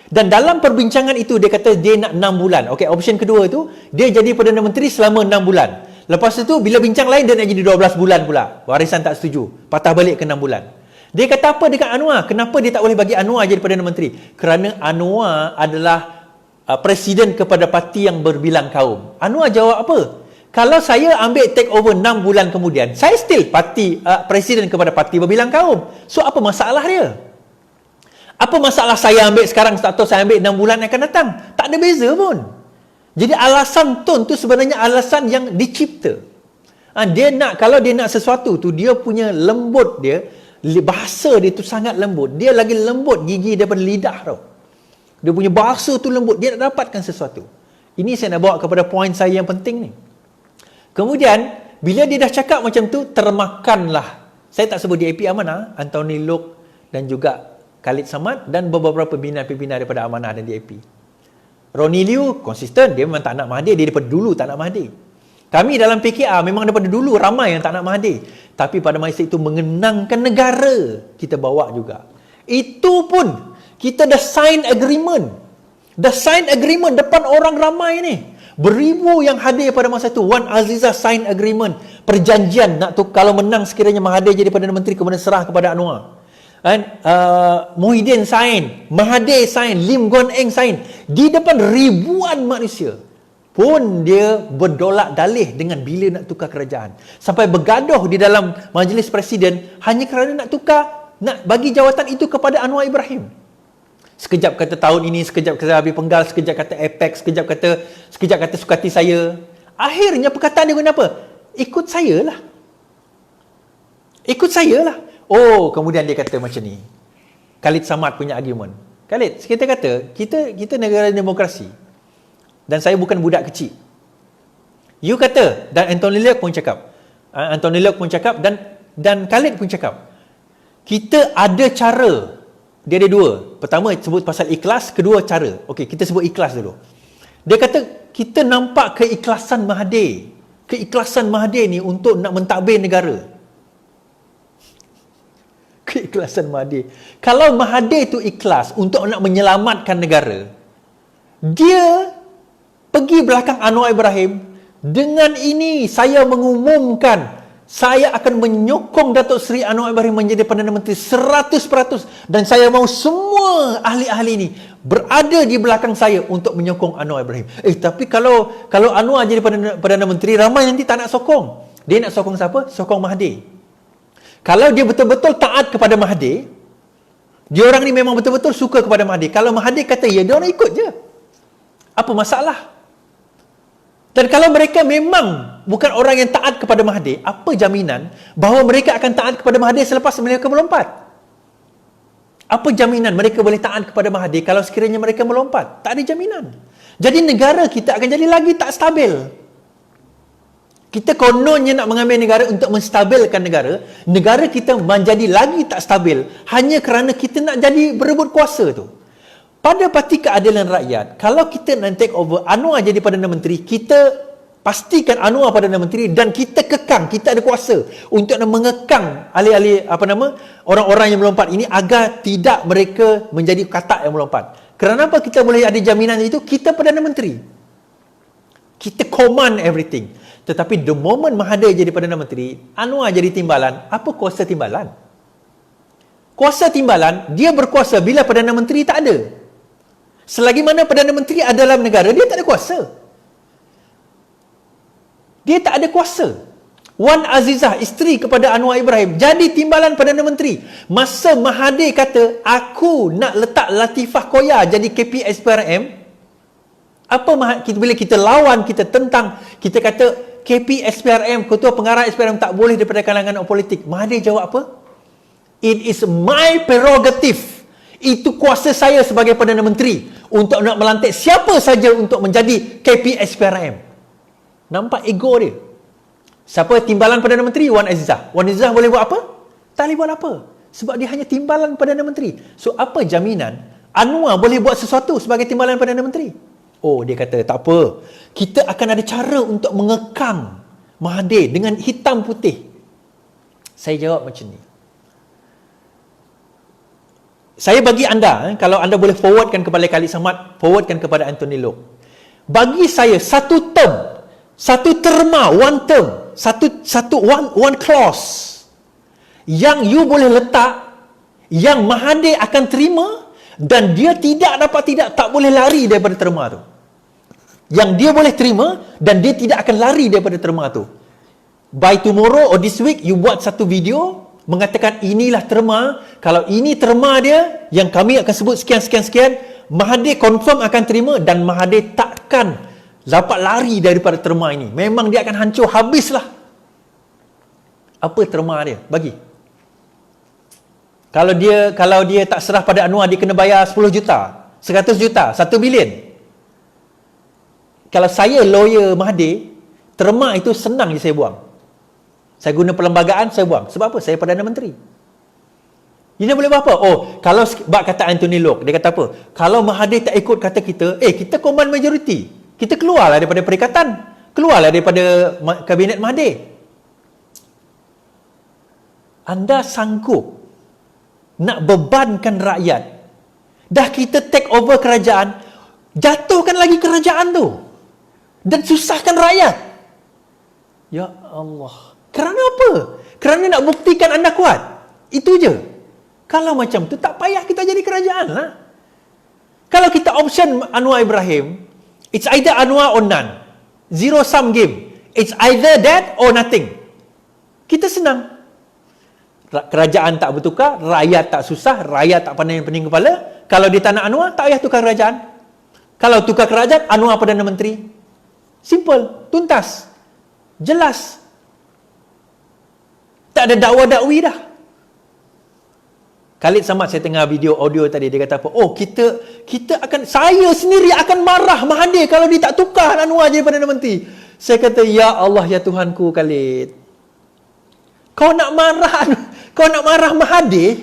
Dan dalam perbincangan itu, dia kata dia nak 6 bulan. Okey, option kedua itu, dia jadi Perdana Menteri selama 6 bulan. Lepas itu, bila bincang lain, dia nak jadi 12 bulan pula. Warisan tak setuju. Patah balik ke 6 bulan. Dia kata apa dekat Anwar? Kenapa dia tak boleh bagi Anwar jadi Perdana Menteri? Kerana Anwar adalah presiden kepada parti yang berbilang kaum. Anwar jawab apa? Kalau saya ambil take over 6 bulan kemudian, saya still presiden kepada parti berbilang kaum. So apa masalah dia? Apa masalah saya ambil sekarang atau saya ambil 6 bulan yang akan datang? Tak ada beza pun. Jadi alasan Tun tu sebenarnya alasan yang dicipta. Kalau dia nak sesuatu tu, dia punya lembut dia, bahasa dia tu sangat lembut. Dia lagi lembut gigi daripada lidah tau. Dia punya bahasa tu lembut. Dia nak dapatkan sesuatu. Ini saya nak bawa kepada poin saya yang penting ni. Kemudian, bila dia dah cakap macam tu, termakanlah. Saya tak sebut DAP Amanah, Anthony Loke dan juga Khalid Samad dan beberapa pimpinan-pimpinan daripada Amanah dan DAP. Ronnie Liu konsisten, dia memang tak nak Mahathir, dia daripada dulu tak nak Mahathir. Kami dalam PKR memang daripada dulu ramai yang tak nak Mahathir. Tapi pada masa itu mengenangkan negara, kita bawa juga. Itu pun, kita dah sign agreement. Dah sign agreement depan orang ramai ni. Beribu yang hadir pada masa itu. Wan Azizah sign agreement. Perjanjian nak tu kalau menang sekiranya Mahathir jadi Perdana Menteri kemudian serah kepada Anwar. Muhyiddin sign, Mahathir sign, Lim Guan Eng sign. Di depan ribuan manusia. Pun dia berdolak dalih dengan bila nak tukar kerajaan. Sampai bergaduh di dalam majlis presiden hanya kerana nak tukar, nak bagi jawatan itu kepada Anwar Ibrahim. Sekejap kata tahun ini, sekejap kata habis penggal, sekejap kata Apex, sekejap kata sukati saya. Akhirnya perkataan dia kenapa? Ikut saya lah. Ikut saya lah. Oh, kemudian dia kata macam ni. Khalid Samad punya argument. Khalid, kita kata, kita negara demokrasi. Dan saya bukan budak kecil. You kata, dan Anthony Loke pun cakap, dan Khalid pun cakap. Kita ada cara. Dia ada dua. Pertama sebut pasal ikhlas, kedua cara. Okey, kita sebut ikhlas dulu. Dia kata, kita nampak keikhlasan Mahathir. Keikhlasan Mahathir ni untuk nak mentadbir negara. Keikhlasan Mahathir. Kalau Mahathir tu ikhlas untuk nak menyelamatkan negara, dia pergi belakang Anwar Ibrahim, dengan ini saya mengumumkan saya akan menyokong Datuk Seri Anwar Ibrahim menjadi Perdana Menteri 100% dan saya mahu semua ahli-ahli ini berada di belakang saya untuk menyokong Anwar Ibrahim. Tapi kalau Anwar jadi Perdana Menteri, ramai nanti tak nak sokong. Dia nak sokong siapa? Sokong Mahathir. Kalau dia betul-betul taat kepada Mahathir, dia orang ni memang betul-betul suka kepada Mahathir. Kalau Mahathir kata ya, dia orang ikut je. Apa masalah? Dan kalau mereka memang bukan orang yang taat kepada Mahathir, apa jaminan bahawa mereka akan taat kepada Mahathir selepas mereka melompat? Apa jaminan mereka boleh taat kepada Mahathir kalau sekiranya mereka melompat? Tak ada jaminan. Jadi negara kita akan jadi lagi tak stabil. Kita kononnya nak mengambil negara untuk menstabilkan negara, negara kita menjadi lagi tak stabil hanya kerana kita nak jadi berebut kuasa tu. Pada Parti Keadilan Rakyat, kalau kita nak take over Anwar jadi Perdana Menteri, kita pastikan Anwar Perdana Menteri dan kita kekang, kita ada kuasa untuk nak mengekang ahli-ahli orang-orang yang melompat ini agar tidak mereka menjadi katak yang melompat. Kenapa kita boleh ada jaminan itu? Kita Perdana Menteri. Kita command everything. Tetapi the moment Mahathir jadi Perdana Menteri, Anwar jadi timbalan, apa kuasa timbalan? Kuasa timbalan, dia berkuasa bila Perdana Menteri tak ada. Selagi mana Perdana Menteri ada dalam negara, dia tak ada kuasa. Dia tak ada kuasa. Wan Azizah, isteri kepada Anwar Ibrahim, jadi timbalan Perdana Menteri. Masa Mahathir kata, aku nak letak Latifah Koya jadi KP SPRM, bila kita lawan, kita tentang, kita kata KP SPRM, Ketua Pengarah SPRM tak boleh daripada kalangan politik. Mahathir jawab apa? It is my prerogative. Itu kuasa saya sebagai Perdana Menteri untuk nak melantik siapa saja untuk menjadi KP SPRM. Nampak ego dia. Siapa timbalan Perdana Menteri? Wan Azizah. Wan Azizah boleh buat apa? Tak boleh buat apa. Sebab dia hanya timbalan Perdana Menteri. So apa jaminan Anwar boleh buat sesuatu sebagai timbalan Perdana Menteri? Oh, dia kata tak apa. Kita akan ada cara untuk mengekang Mahathir dengan hitam putih. Saya jawab macam ni. Saya bagi anda, kalau anda boleh forwardkan kepada Khalid Samad, forwardkan kepada Anthony Loke. Bagi saya, satu terma, one term, one clause yang you boleh letak, yang Mahathir akan terima dan dia tak boleh lari daripada terma tu. Yang dia boleh terima dan dia tidak akan lari daripada terma tu. By tomorrow or this week, you buat satu video mengatakan inilah terma, kalau ini terma dia yang kami akan sebut sekian, Mahathir confirm akan terima dan Mahathir takkan dapat lari daripada terma ini. Memang dia akan hancur habislah. Apa terma dia? Bagi. Kalau dia tak serah pada Anwar, dia kena bayar 10 juta, 100 juta, 1 bilion. Kalau saya lawyer Mahathir, terma itu senang je saya buang. Saya guna perlembagaan, saya buang. Sebab apa? Saya Perdana Menteri. Dia boleh buat apa? Oh, kalau bab kata Anthony Locke, dia kata apa? Kalau Mahathir tak ikut kata kita, kita command majority. Kita keluarlah daripada perikatan. Keluarlah daripada kabinet Mahathir. Anda sanggup nak bebankan rakyat. Dah kita take over kerajaan, jatuhkan lagi kerajaan tu. Dan susahkan rakyat. Ya Allah. Kerana apa? Kerana nak buktikan anda kuat. Itu je. Kalau macam tu, tak payah kita jadi kerajaan lah. Kalau kita option Anwar Ibrahim, it's either Anwar or none. Zero sum game. It's either that or nothing. Kita senang. Kerajaan tak bertukar, rakyat tak susah, rakyat tak pening kepala. Kalau dia tak nak Anwar, tak payah tukar kerajaan. Kalau tukar kerajaan, Anwar Perdana Menteri. Simple, tuntas, jelas. Tak ada dakwa-dakwi dah. Khalid Samad, saya tengah video audio tadi, dia kata apa? Oh, kita akan, saya sendiri akan marah Mahathir kalau dia tak tukar Anwar jadi Perdana Menteri. Saya kata, ya Allah, ya Tuhanku, Khalid. Kau nak marah Mahathir?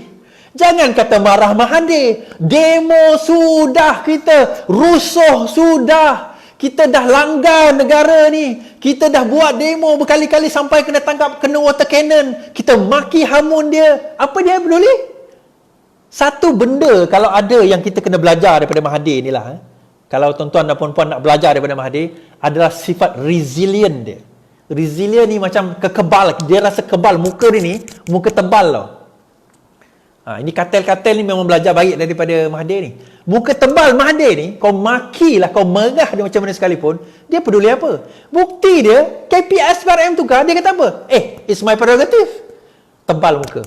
Jangan kata marah Mahathir. Demo sudah kita, rusuh sudah. Kita dah langgar negara ni. Kita dah buat demo berkali-kali sampai kena tangkap, kena water cannon. Kita maki hamun dia. Apa dia peduli? Satu benda kalau ada yang kita kena belajar daripada Mahathir ni lah. Kalau tuan-tuan dan puan-puan nak belajar daripada Mahathir, adalah sifat resilient dia. Resilient ni macam kekebal. Dia rasa kebal. Muka dia ni, muka tebal tau. Ini katil-katil ni memang belajar baik daripada Mahathir ni. Muka tebal Mahathir ni, kau makilah, kau merah dia macam mana sekalipun, dia peduli apa? Bukti dia, KPS PRM tukar, dia kata apa? It's my prerogative. Tebal muka.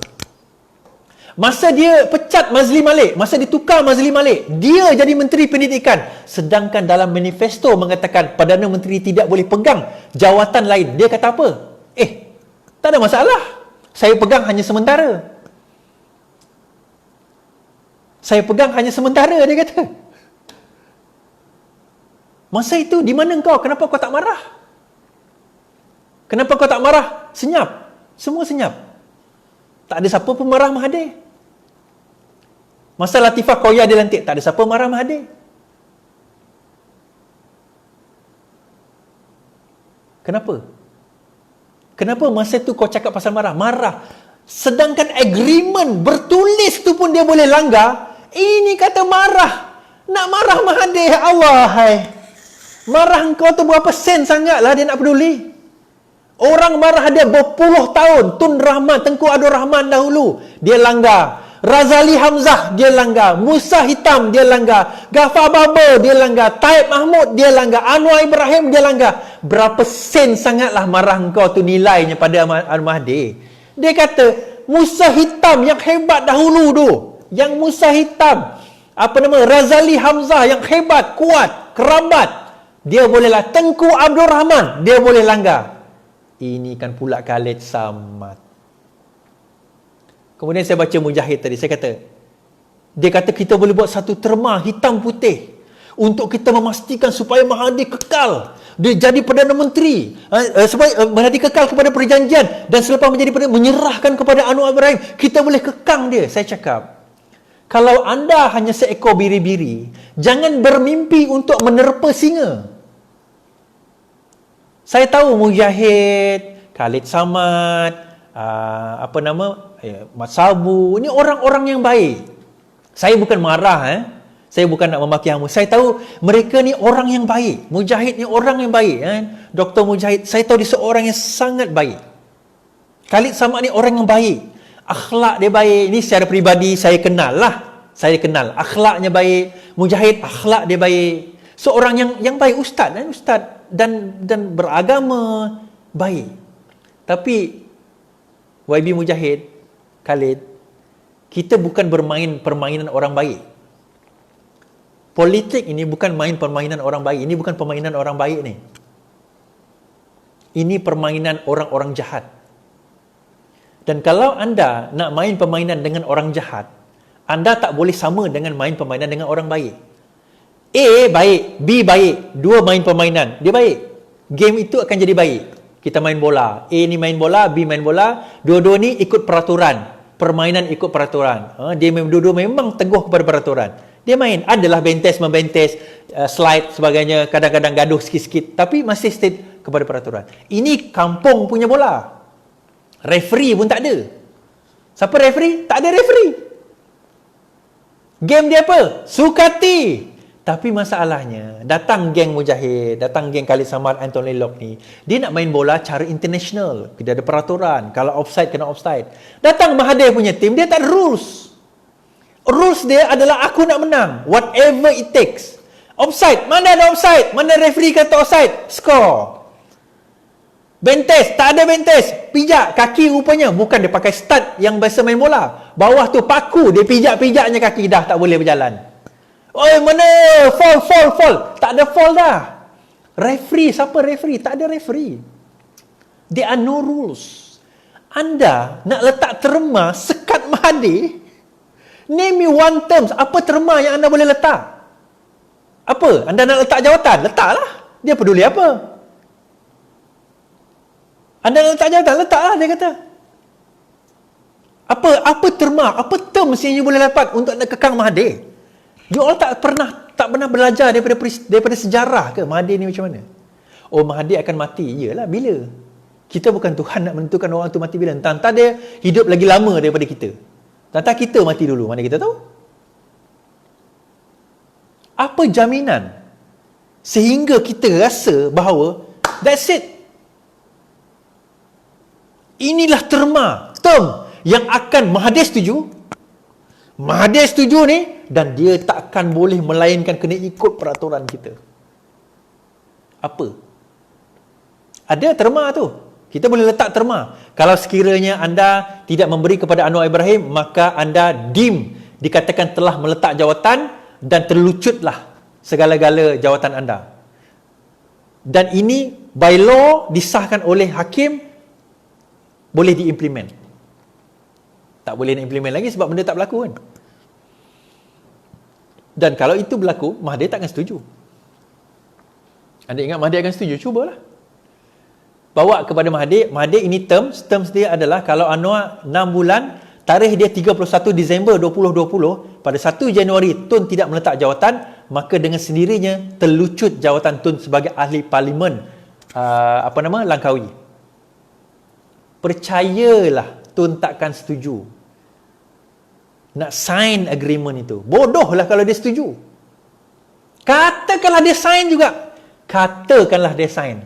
Masa dia pecat Mazli Malik, masa ditukar Mazli Malik, dia jadi Menteri Pendidikan. Sedangkan dalam manifesto mengatakan Perdana Menteri tidak boleh pegang jawatan lain. Dia kata apa? Tak ada masalah. Saya pegang hanya sementara. Saya pegang hanya sementara, dia kata. Masa itu, di mana kau? Kenapa kau tak marah? Kenapa kau tak marah? Senyap. Semua senyap. Tak ada siapa pun marah Mahathir. Masa Latifah Koya dilantik, tak ada siapa marah Mahathir. Kenapa? Kenapa masa tu kau cakap pasal marah? Marah. Sedangkan agreement bertulis tu pun dia boleh langgar. Ini kata marah. Nak marah Mahathir. Allah, hai. Marah engkau tu berapa sen sangatlah dia nak peduli. Orang marah dia berpuluh tahun. Tun Rahman, Tengku Abdul Rahman dahulu, dia langgar. Razali Hamzah, dia langgar. Musa Hitam, dia langgar. Ghaffar Babar, dia langgar. Taib Mahmud, dia langgar. Anwar Ibrahim, dia langgar. Berapa sen sangatlah marah engkau tu nilainya pada Mahathir. Dia kata, Musa Hitam yang hebat dahulu tu. Yang Musa Hitam, Razali Hamzah yang hebat, kuat, kerabat, dia bolehlah. Tengku Abdul Rahman, dia boleh langgar. Ini kan pula Khalid Samad. Kemudian saya baca Mujahid tadi, saya kata, dia kata kita boleh buat satu terma hitam putih untuk kita memastikan supaya Mahathir kekal. Dia jadi Perdana Menteri. Mahathir kekal kepada perjanjian dan selepas menjadi Perdana, menyerahkan kepada Anwar Ibrahim. Kita boleh kekang dia. Saya cakap, kalau anda hanya seekor biri-biri, jangan bermimpi untuk menerpa singa. Saya tahu Mujahid, Khalid Samad, Mat Sabu, ini orang-orang yang baik. Saya bukan marah, saya bukan nak memaki hamba. Saya tahu mereka ni orang yang baik. Mujahid ni orang yang baik, Dr. Mujahid, saya tahu dia seorang yang sangat baik. Khalid Samad ni orang yang baik. Akhlak dia baik. Ini secara peribadi saya kenal lah. Saya kenal. Akhlaknya baik. Mujahid akhlak dia baik. Seorang yang baik, ustaz dan beragama baik. Tapi YB Mujahid, Khalid, kita bukan bermain permainan orang baik. Politik ini bukan main permainan orang baik. Ini bukan permainan orang baik ni. Ini permainan orang-orang jahat. Dan kalau anda nak main permainan dengan orang jahat, anda tak boleh sama dengan main permainan dengan orang baik. A baik, B baik, dua main permainan, dia baik. Game itu akan jadi baik. Kita main bola, A ni main bola, B main bola, dua-dua ni ikut peraturan. Permainan ikut peraturan. Dia dua-dua memang teguh kepada peraturan. Dia main, adalah bentes, membentes, slide sebagainya, kadang-kadang gaduh sikit-sikit, tapi masih stay kepada peraturan. Ini kampung punya bola. Referee pun tak ada. Siapa referee? Tak ada referee. Game dia apa? Sukati. Tapi masalahnya, datang geng Mujahid, datang geng Khalid Samad, Anthony Locke ni, dia nak main bola cara international. Dia ada peraturan. Kalau offside, kena offside. Datang Mahathir punya tim, dia tak ada rules. Rules dia adalah aku nak menang. Whatever it takes. Offside. Mana ada offside? Mana referee kata offside? Score. Bentes. Tak ada bentes. Pijak. Kaki rupanya. Bukan dia pakai stud yang biasa main bola. Bawah tu paku. Dia pijak-pijaknya kaki. Dah tak boleh berjalan. Oi, mana? Fall. Tak ada fall dah. Referee. Siapa referee? Tak ada referee. There are no rules. Anda nak letak terma sekat Mahathir. Name me one terms. Apa terma yang anda boleh letak? Apa? Anda nak letak jawatan? Letaklah. Dia peduli apa? Anda nak letak jawatan? Letaklah, dia kata. Apa terma? Apa terms yang you boleh dapat untuk nak kekang Mahathir? You all tak pernah belajar daripada sejarah ke Mahathir ni macam mana? Oh, Mahathir akan mati. Iyalah, bila? Kita bukan Tuhan nak menentukan orang tu mati bila. Entah dia hidup lagi lama daripada kita. Entah kita mati dulu. Mana kita tahu? Apa jaminan sehingga kita rasa bahawa that's it? Inilah term yang akan Mahathir setuju. Mahathir setuju ni, dan dia takkan boleh melainkan kena ikut peraturan kita. Apa? Ada terma tu. Kita boleh letak terma. Kalau sekiranya anda tidak memberi kepada Anwar Ibrahim, maka anda dikatakan telah meletak jawatan dan terlucutlah segala-gala jawatan anda. Dan ini by law disahkan oleh hakim, boleh diimplement. Tak boleh nak implement lagi sebab benda tak berlaku kan. Dan kalau itu berlaku, Mahathir takkan setuju. Anda ingat Mahathir akan setuju? Cubalah. Bawa kepada Mahathir ini terms dia adalah kalau Anwar 6 bulan, tarikh dia 31 Disember 2020, pada 1 Januari Tun tidak meletak jawatan, maka dengan sendirinya terlucut jawatan Tun sebagai ahli parlimen Langkawi. Percayalah, Tun takkan setuju nak sign agreement itu. Bodohlah kalau dia setuju. Katakanlah dia sign juga. Katakanlah dia sign.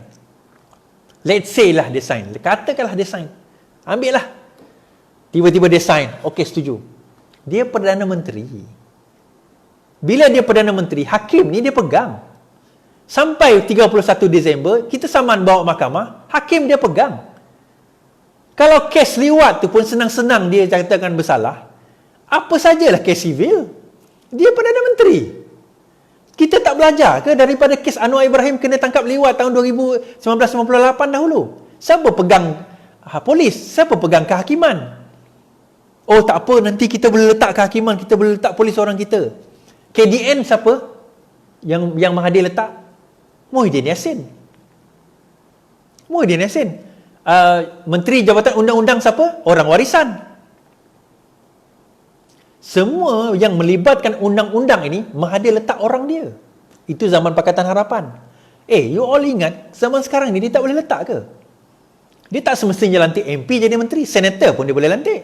Let's say lah dia sign. Katakanlah dia sign. Ambil lah. Tiba-tiba dia sign. Okey, setuju. Dia Perdana Menteri. Bila dia Perdana Menteri, hakim ni dia pegang. Sampai 31 Disember, kita saman bawa mahkamah, hakim dia pegang. Kalau kes liwat tu pun senang-senang dia katakan bersalah, apa sajalah kes sivil. Dia Perdana Menteri. Kita tak belajar ke daripada kes Anwar Ibrahim kena tangkap liwat tahun 1998 dahulu? Siapa pegang polis? Siapa pegang kehakiman? Oh, tak apa, nanti kita boleh letak kehakiman, kita boleh letak polis orang kita. KDN siapa? Yang Mahathir letak? Muhyiddin Yassin. Menteri Jabatan Undang-Undang siapa? Orang warisan. Semua yang melibatkan undang-undang ini, Mahathir letak orang dia. Itu zaman Pakatan Harapan. You all ingat, zaman sekarang ni dia tak boleh letak ke? Dia tak semestinya lantik MP jadi menteri. Senator pun dia boleh lantik.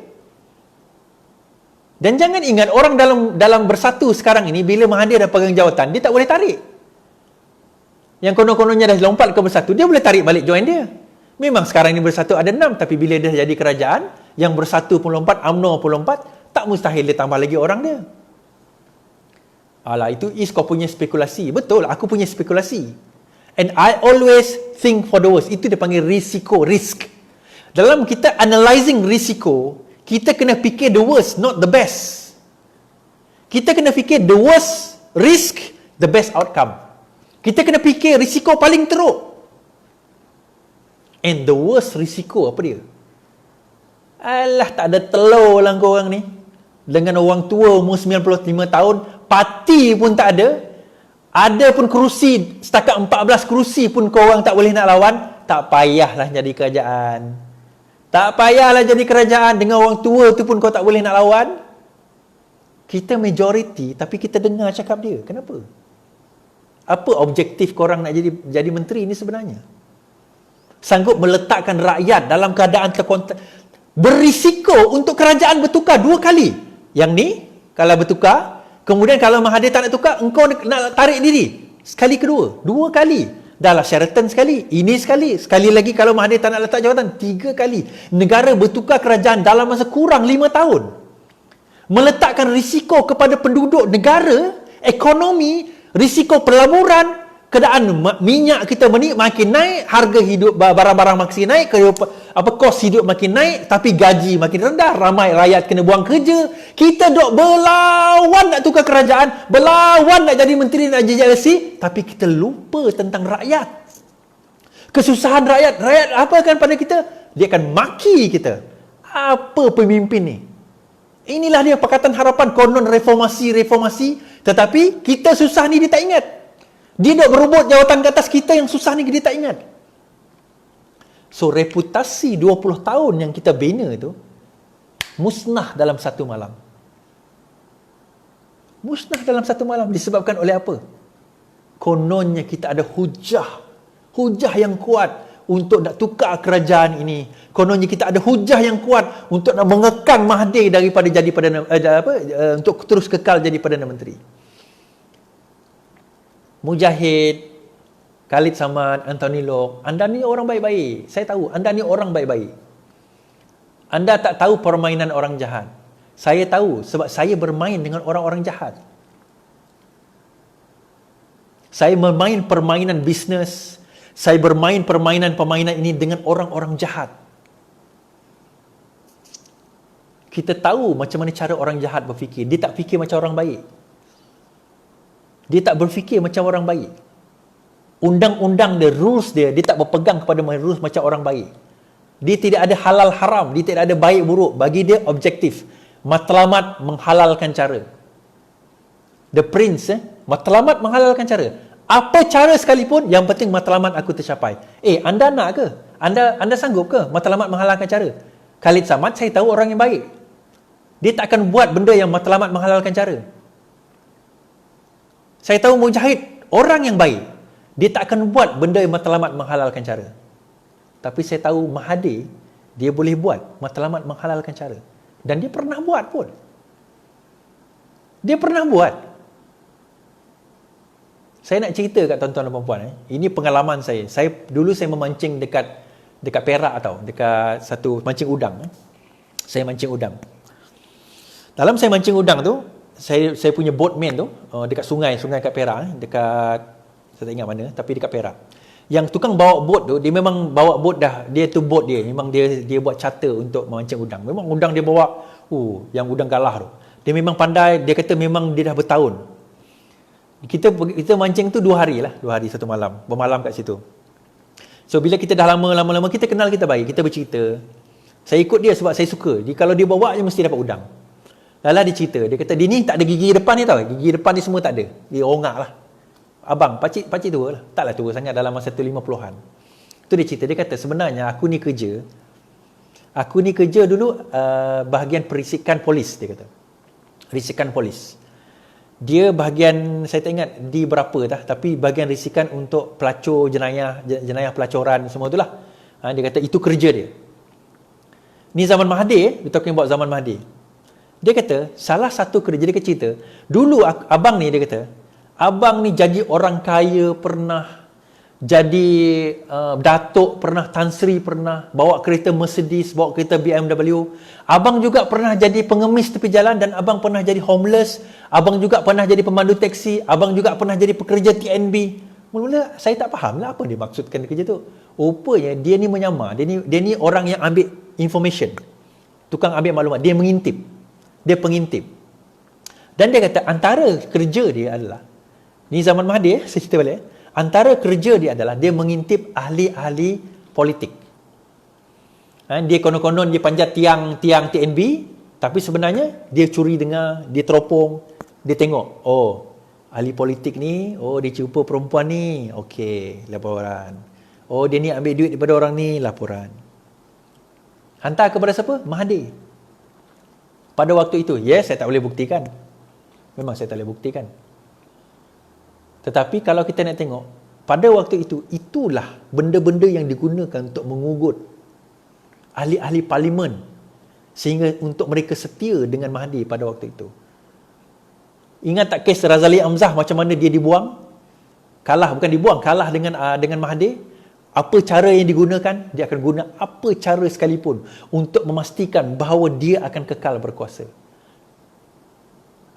Dan jangan ingat, orang dalam bersatu sekarang ini, bila Mahathir dah pegang jawatan, dia tak boleh tarik. Yang konon-kononnya dah lompat ke bersatu, dia boleh tarik balik join dia. Memang sekarang ini bersatu ada 6, tapi bila dia jadi kerajaan, yang bersatu pun lompat, UMNO pun lompat, tak mustahil dia tambah lagi orang dia. Alah, itu is kau punya spekulasi. Betul, aku punya spekulasi. And I always think for the worst. Itu dia panggil risiko, risk. Dalam kita analysing risiko, kita kena fikir the worst, not the best. Kita kena fikir the worst risk, the best outcome. Kita kena fikir risiko paling teruk. And the worst risiko apa dia? Alah, tak ada telur lah korang ni. Dengan orang tua umur 95 tahun, parti pun tak ada. Ada pun kerusi, setakat 14 kerusi pun korang tak boleh nak lawan. Tak payahlah jadi kerajaan. Tak payahlah jadi kerajaan. Dengan orang tua tu pun kau tak boleh nak lawan. Kita majoriti, tapi kita dengar cakap dia. Kenapa? Apa objektif korang nak jadi menteri ni sebenarnya? Sanggup meletakkan rakyat dalam keadaan berisiko untuk kerajaan bertukar 2 kali. Yang ni, kalau bertukar, kemudian kalau Mahathir tak nak tukar, engkau nak tarik diri. Sekali kedua, 2 kali. Dah lah Sheraton sekali, ini sekali. Sekali lagi kalau Mahathir tak nak letak jawatan, 3 kali. Negara bertukar kerajaan dalam masa kurang 5 tahun. Meletakkan risiko kepada penduduk negara, ekonomi, risiko pelaburan, keadaan minyak kita makin naik, harga hidup barang-barang makin naik, kos hidup makin naik, tapi gaji makin rendah, ramai rakyat kena buang kerja. Kita dok berlawan nak tukar kerajaan, berlawan nak jadi menteri, nak jadi JLC, tapi kita lupa tentang rakyat. Kesusahan rakyat apa akan pada kita? Dia akan maki kita. Apa pemimpin ni? Inilah dia Pakatan Harapan, konon reformasi, tetapi kita susah ni dia tak ingat. Dia nak berebut jawatan ke atas, kita yang susah ni dia tak ingat. So reputasi 20 tahun yang kita bina tu musnah dalam satu malam. Musnah dalam satu malam disebabkan oleh apa? Kononnya kita ada hujah yang kuat untuk nak tukar kerajaan ini. Kononnya kita ada hujah yang kuat untuk nak mengekang Mahathir daripada jadi untuk terus kekal jadi Perdana Menteri. Mujahid, Khalid Samad, Anthony Lok, anda ni orang baik-baik. Saya tahu, anda ni orang baik-baik. Anda tak tahu permainan orang jahat. Saya tahu sebab saya bermain dengan orang-orang jahat. Saya bermain permainan bisnes. Saya bermain permainan ini dengan orang-orang jahat. Kita tahu macam mana cara orang jahat berfikir. Dia tak fikir macam orang baik. Dia tak berfikir macam orang baik. Undang-undang dia, rules dia tak berpegang kepada rules macam orang baik. Dia tidak ada halal haram, dia tidak ada baik buruk. Bagi dia objektif. Matlamat menghalalkan cara. The Prince, matlamat menghalalkan cara. Apa cara sekalipun, yang penting matlamat aku tercapai. Anda nak ke? Anda sanggup ke matlamat menghalalkan cara? Khalid Samad, saya tahu orang yang baik. Dia tak akan buat benda yang matlamat menghalalkan cara. Saya tahu Mujahid, orang yang baik. Dia tak akan buat benda yang matlamat menghalalkan cara. Tapi saya tahu Mahathir, dia boleh buat matlamat menghalalkan cara. Dan dia pernah buat pun. Dia pernah buat. Saya nak cerita kat tuan-tuan dan puan-puan. Ini pengalaman saya. Dulu saya memancing dekat Perak tau. Dekat satu mancing udang. Saya mancing udang. Dalam saya mancing udang tu, saya punya boatman tu dekat sungai kat Perak, dekat saya tak ingat mana, tapi dekat Perak. Yang tukang bawa boat tu, dia memang bawa boat dah, dia tu boat dia, memang dia buat charter untuk memancing udang. Memang udang dia bawa, yang udang galah tu. Dia memang pandai, dia kata memang dia dah bertahun. Kita mancing tu 2 hari lah, 2 hari 1 malam, bermalam kat situ. So bila kita dah lama-lama kita kenal, kita baik, kita bercerita. Saya ikut dia sebab saya suka. Kalau dia bawa je mesti dapat udang. Lalu dia cerita, dia kata dia ni tak ada gigi depan ni tau. Gigi depan ni semua tak ada. Dia ongak lah. Abang, pakcik tua lah. Taklah tua sangat, dalam masa tu 50-an. Tu dia cerita, dia kata sebenarnya aku ni kerja dulu bahagian perisikan polis, dia kata. Risikan polis. Dia bahagian, saya tak ingat di berapa dah, tapi bahagian risikan untuk pelacur jenayah pelacuran semua tu lah. Dia kata itu kerja dia. Ni zaman Mahathir, we're talking about zaman Mahathir. Dia kata, salah satu kerja dia cerita, dulu abang ni, dia kata, abang ni jadi orang kaya, pernah jadi datuk, pernah Tan Sri, pernah bawa kereta Mercedes, bawa kereta BMW. Abang juga pernah jadi pengemis tepi jalan, dan abang pernah jadi homeless. Abang juga pernah jadi pemandu teksi. Abang juga pernah jadi pekerja TNB. Mula-mula saya tak faham lah apa dia maksudkan kerja tu. Rupanya dia ni menyamar. Dia ni orang yang ambil information. Tukang ambil maklumat. Dia mengintip. Dia pengintip. Dan dia kata antara kerja dia adalah, ni zaman Mahathir, saya cerita balik, antara kerja dia adalah dia mengintip ahli-ahli politik. Dia konon-konon dia panjat tiang TNB, tapi sebenarnya dia curi dengar, dia teropong, dia tengok, oh ahli politik ni, oh dia jumpa perempuan ni, okey, laporan. Oh dia ni ambil duit daripada orang ni, laporan. Hantar kepada siapa? Mahathir. Pada waktu itu, yes, saya tak boleh buktikan. Memang saya tak boleh buktikan. Tetapi kalau kita nak tengok, pada waktu itu, itulah benda-benda yang digunakan untuk mengugut ahli-ahli parlimen sehingga untuk mereka setia dengan Mahathir pada waktu itu. Ingat tak kes Razali Hamzah macam mana dia dibuang? Kalah dengan Mahathir. Apa cara yang digunakan? Dia akan guna apa cara sekalipun untuk memastikan bahawa dia akan kekal berkuasa.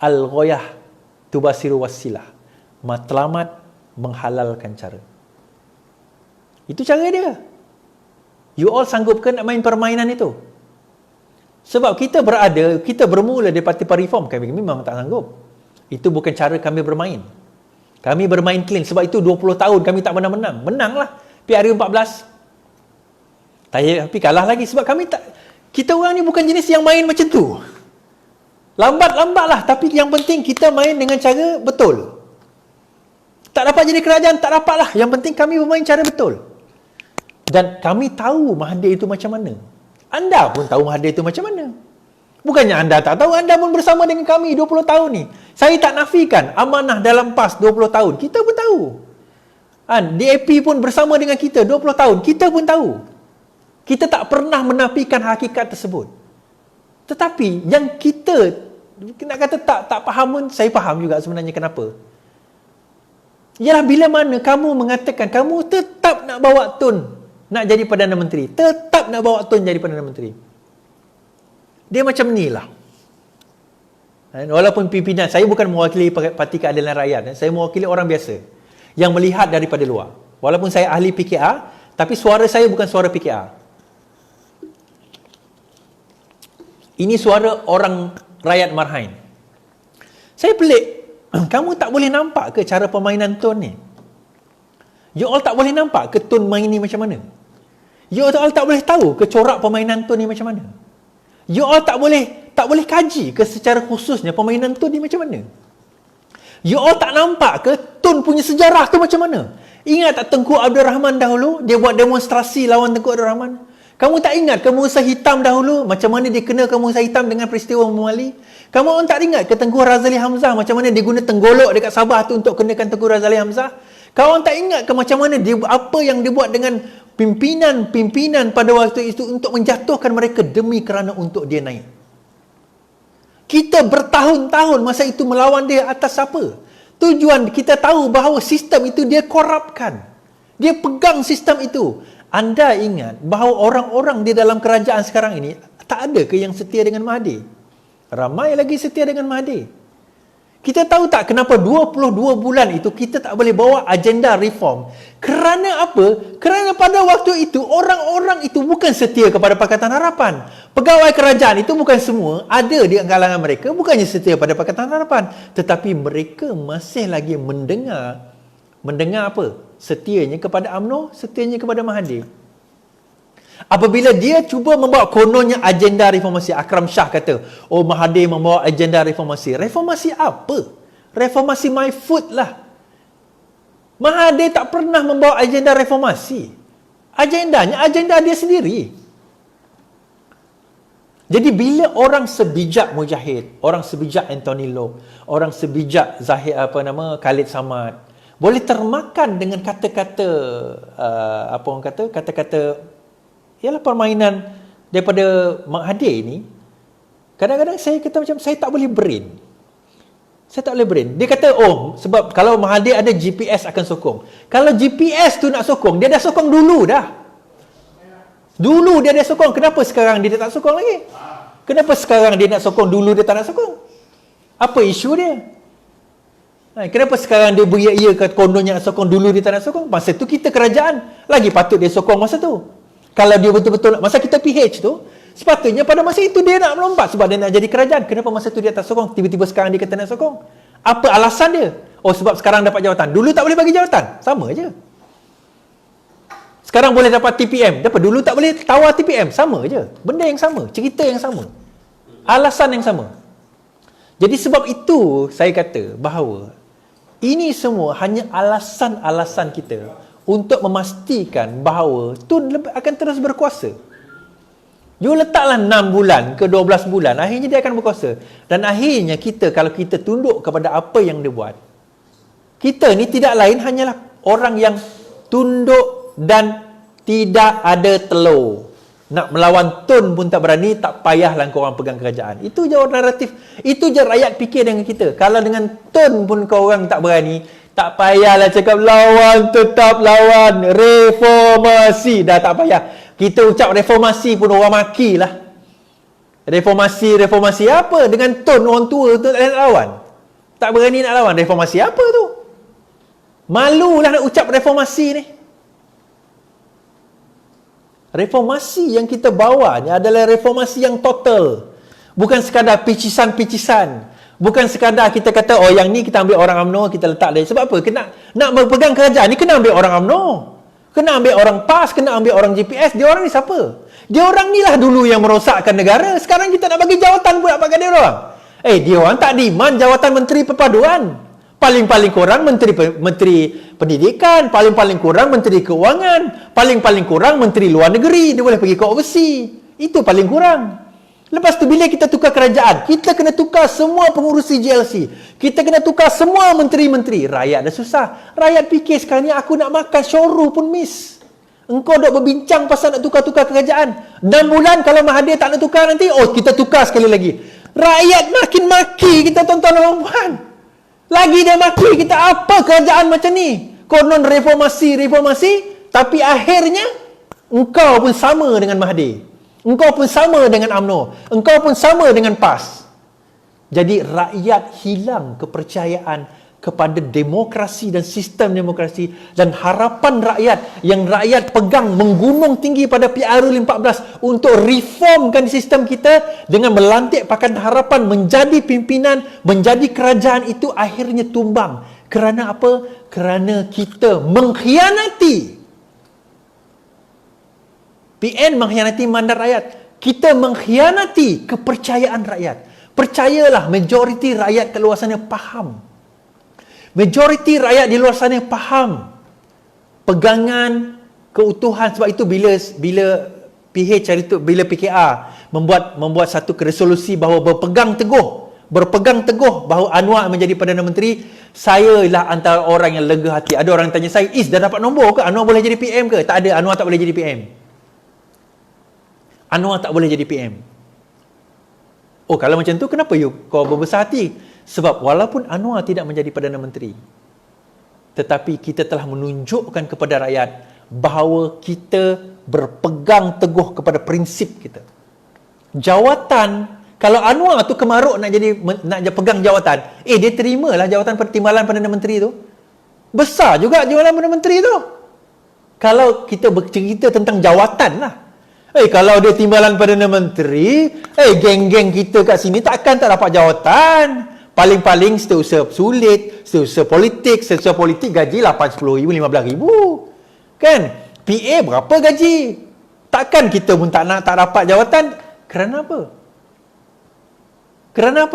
Al-ghayah tubasiru wasilah. Matlamat menghalalkan cara. Itu cara dia. You all sanggup ke nak main permainan itu? Sebab kita bermula dari Parti Reform, kami memang tak sanggup. Itu bukan cara kami bermain. Kami bermain clean. Sebab itu 20 tahun kami tak pernah menang. Menanglah PRU 14. Tapi kalah lagi sebab kita orang ni bukan jenis yang main macam tu. Lambat-lambatlah, tapi yang penting kita main dengan cara betul. Tak dapat jadi kerajaan, tak dapatlah. Yang penting kami bermain cara betul. Dan kami tahu Mahathir itu macam mana. Anda pun tahu Mahathir itu macam mana. Bukannya anda tak tahu, anda pun bersama dengan kami 20 tahun ni. Saya tak nafikan amanah dalam PAS 20 tahun. Kita pun tahu. DAP pun bersama dengan kita 20 tahun. Kita pun tahu. Kita tak pernah menafikan hakikat tersebut. Tetapi yang kita nak kata tak faham pun, saya faham juga sebenarnya kenapa. Ialah bila mana kamu mengatakan kamu tetap nak bawa Tun nak jadi Perdana Menteri. Tetap nak bawa Tun jadi Perdana Menteri. Dia macam ni lah. Walaupun pimpinan, saya bukan mewakili Parti Keadilan Rakyat. Saya mewakili orang biasa yang melihat daripada luar. Walaupun saya ahli PKR, tapi suara saya bukan suara PKR. Ini suara orang rakyat Marhain. Saya pelik. Kamu tak boleh nampak ke cara permainan Tun ni? You all tak boleh nampak ke Tun main ni macam mana? You all tak boleh tahu ke corak permainan Tun ni macam mana? You all tak boleh kaji ke secara khususnya permainan Tun ni macam mana? You all tak nampak ke Tun punya sejarah tu macam mana? Ingat tak Tengku Abdul Rahman dahulu? Dia buat demonstrasi lawan Tengku Abdul Rahman. Kamu tak ingat ke Musa Hitam dahulu? Macam mana dia kena ke Musa Hitam dengan peristiwa Mumali? Kamu orang tak ingat ke Tengku Razali Hamzah? Macam mana dia guna tenggolok dekat Sabah tu untuk kenakan Tengku Razali Hamzah? Kau orang tak ingat ke macam mana apa yang dia buat dengan pimpinan pada waktu itu untuk menjatuhkan mereka demi kerana untuk dia naik? Kita bertahun-tahun masa itu melawan dia atas apa? Tujuan kita tahu bahawa sistem itu dia korupkan. Dia pegang sistem itu. Anda ingat bahawa orang-orang di dalam kerajaan sekarang ini tak ada ke yang setia dengan Mahathir? Ramai lagi setia dengan Mahathir. Kita tahu tak kenapa 22 bulan itu kita tak boleh bawa agenda reform? Kerana apa? Kerana pada waktu itu orang-orang itu bukan setia kepada Pakatan Harapan. Pegawai kerajaan itu bukan semua ada di kalangan mereka bukannya setia pada Pakatan Harapan, tetapi mereka masih lagi mendengar apa? Setianya kepada UMNO, setianya kepada Mahathir. Apabila dia cuba membawa kononnya agenda reformasi, Akram Shah kata, oh Mahathir membawa agenda reformasi. Reformasi apa? Reformasi my food lah. Mahathir tak pernah membawa agenda reformasi. Agendanya agenda dia sendiri. Jadi bila orang sebijak Mujahid, orang sebijak Anthony Loh, orang sebijak Khalid Samad boleh termakan dengan kata-kata kata-kata ialah permainan daripada Mahathir ini, kadang-kadang saya kata macam saya tak boleh brain. Saya tak boleh brain. Dia kata, oh, sebab kalau Mahathir ada GPS akan sokong. Kalau GPS tu nak sokong, dia dah sokong dulu dah. Dulu dia dah sokong. Kenapa sekarang dia tak sokong lagi? Kenapa sekarang dia nak sokong, dulu dia tak nak sokong? Apa isu dia? Kenapa sekarang dia beria-ia ke kononnya nak sokong, dulu dia tak nak sokong? Masa tu kita kerajaan, lagi patut dia sokong masa tu. Kalau dia betul-betul, masa kita PH tu, sepatutnya pada masa itu dia nak melompat sebab dia nak jadi kerajaan. Kenapa masa tu dia tak sokong? Tiba-tiba sekarang dia kata nak sokong. Apa alasan dia? Oh, sebab sekarang dapat jawatan. Dulu tak boleh bagi jawatan. Sama je. Sekarang boleh dapat TPM. Dapat dulu tak boleh tawar TPM. Sama je. Benda yang sama. Cerita yang sama. Alasan yang sama. Jadi sebab itu saya kata bahawa ini semua hanya alasan-alasan kita untuk memastikan bahawa Tun akan terus berkuasa. You letaklah 6 bulan ke 12 bulan, akhirnya dia akan berkuasa. Dan akhirnya kita, kalau kita tunduk kepada apa yang dia buat, kita ni tidak lain hanyalah orang yang tunduk dan tidak ada telur. Nak melawan Tun pun tak berani, tak payahlah korang pegang kerajaan. Itu je naratif. Itu je rakyat fikir dengan kita. Kalau dengan Tun pun korang tak berani, tak payahlah cakap lawan, tetap lawan. Reformasi. Dah tak payah. Kita ucap reformasi pun orang makilah. Reformasi apa? Dengan Tun orang tua tu tak nak lawan. Tak berani nak lawan. Reformasi apa tu? Malulah nak ucap reformasi ni. Reformasi yang kita bawa ni adalah reformasi yang total. Bukan sekadar picisan-picisan. Bukan sekadar kita kata, oh yang ni kita ambil orang UMNO, kita letak dia. Sebab apa? Nak berpegang kerajaan ni kena ambil orang UMNO. Kena ambil orang PAS, kena ambil orang GPS. Dia orang ni siapa? Dia orang ni lah dulu yang merosakkan negara. Sekarang kita nak bagi jawatan pula pada dia orang. Dia orang tak demand jawatan Menteri Perpaduan. Paling-paling kurang Menteri Pendidikan, paling-paling kurang Menteri Keuangan, paling-paling kurang Menteri Luar Negeri, dia boleh pergi ke overseas. Itu paling kurang. Lepas tu bila kita tukar kerajaan, kita kena tukar semua pengurusi GLC. Kita kena tukar semua menteri-menteri. Rakyat dah susah. Rakyat fikir sekarang ni aku nak makan syuru pun miss. Engkau duk berbincang pasal nak tukar-tukar kerajaan. 6 bulan kalau Mahathir tak nak tukar nanti, kita tukar sekali lagi. Rakyat makin maki kita, tuan-tuan dan puan. Lagi dia maki kita, apa kerajaan macam ni? Konon reformasi, tapi akhirnya engkau pun sama dengan Mahathir. Engkau pun sama dengan UMNO. Engkau pun sama dengan PAS. Jadi rakyat hilang kepercayaan kepada demokrasi dan sistem demokrasi, dan harapan rakyat yang rakyat pegang menggunung tinggi pada PRU 14 untuk reformkan sistem kita dengan melantik Pakatan Harapan menjadi pimpinan, menjadi kerajaan, itu akhirnya tumbang. Kerana apa? Kerana kita mengkhianati PN, mengkhianati mandat rakyat. Kita mengkhianati kepercayaan rakyat. Percayalah, majoriti rakyat kat luar sana faham. Majoriti rakyat di luar sana faham pegangan keutuhan. Sebab itu bila bila PKR membuat satu resolusi bahawa berpegang teguh bahawa Anwar menjadi Perdana Menteri, saya lah antara orang yang lega hati. Ada orang tanya saya, dah dapat nombor ke? Anwar boleh jadi PM ke? Tak ada, Anwar tak boleh jadi PM. Anwar tak boleh jadi PM. Oh, kalau macam tu kenapa kau berbesar hati? Sebab walaupun Anwar tidak menjadi Perdana Menteri, tetapi kita telah menunjukkan kepada rakyat bahawa kita berpegang teguh kepada prinsip kita. Jawatan, kalau Anwar tu kemaruk nak pegang jawatan, dia terimalah jawatan Timbalan Perdana Menteri tu. Besar juga jawatan Perdana Menteri tu. Kalau kita bercerita tentang jawatan lah. Kalau dia Timbalan Perdana Menteri, geng-geng kita kat sini takkan tak dapat jawatan. Paling-paling setiausaha sulit, setiausaha politik gaji 8-10 ribu, 15 ribu. Kan? PA berapa gaji? Takkan kita pun tak dapat jawatan. Kerana apa?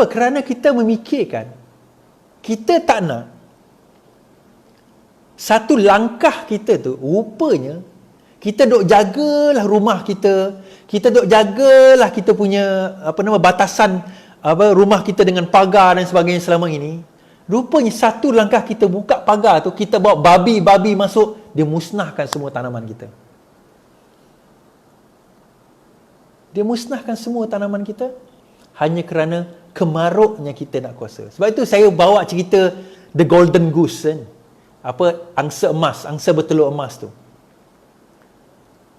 Kerana kita memikirkan, kita tak nak satu langkah kita tu, rupanya kita duk jagalah rumah kita, kita duk jagalah kita punya batasan rumah kita dengan pagar dan sebagainya selama ini. Rupanya satu langkah kita buka pagar tu, kita bawa babi masuk, dia musnahkan semua tanaman kita. Dia musnahkan semua tanaman kita hanya kerana kemaruknya kita nak kuasa. Sebab itu saya bawa cerita The Golden Goose kan? Angsa emas, angsa bertelur emas tu.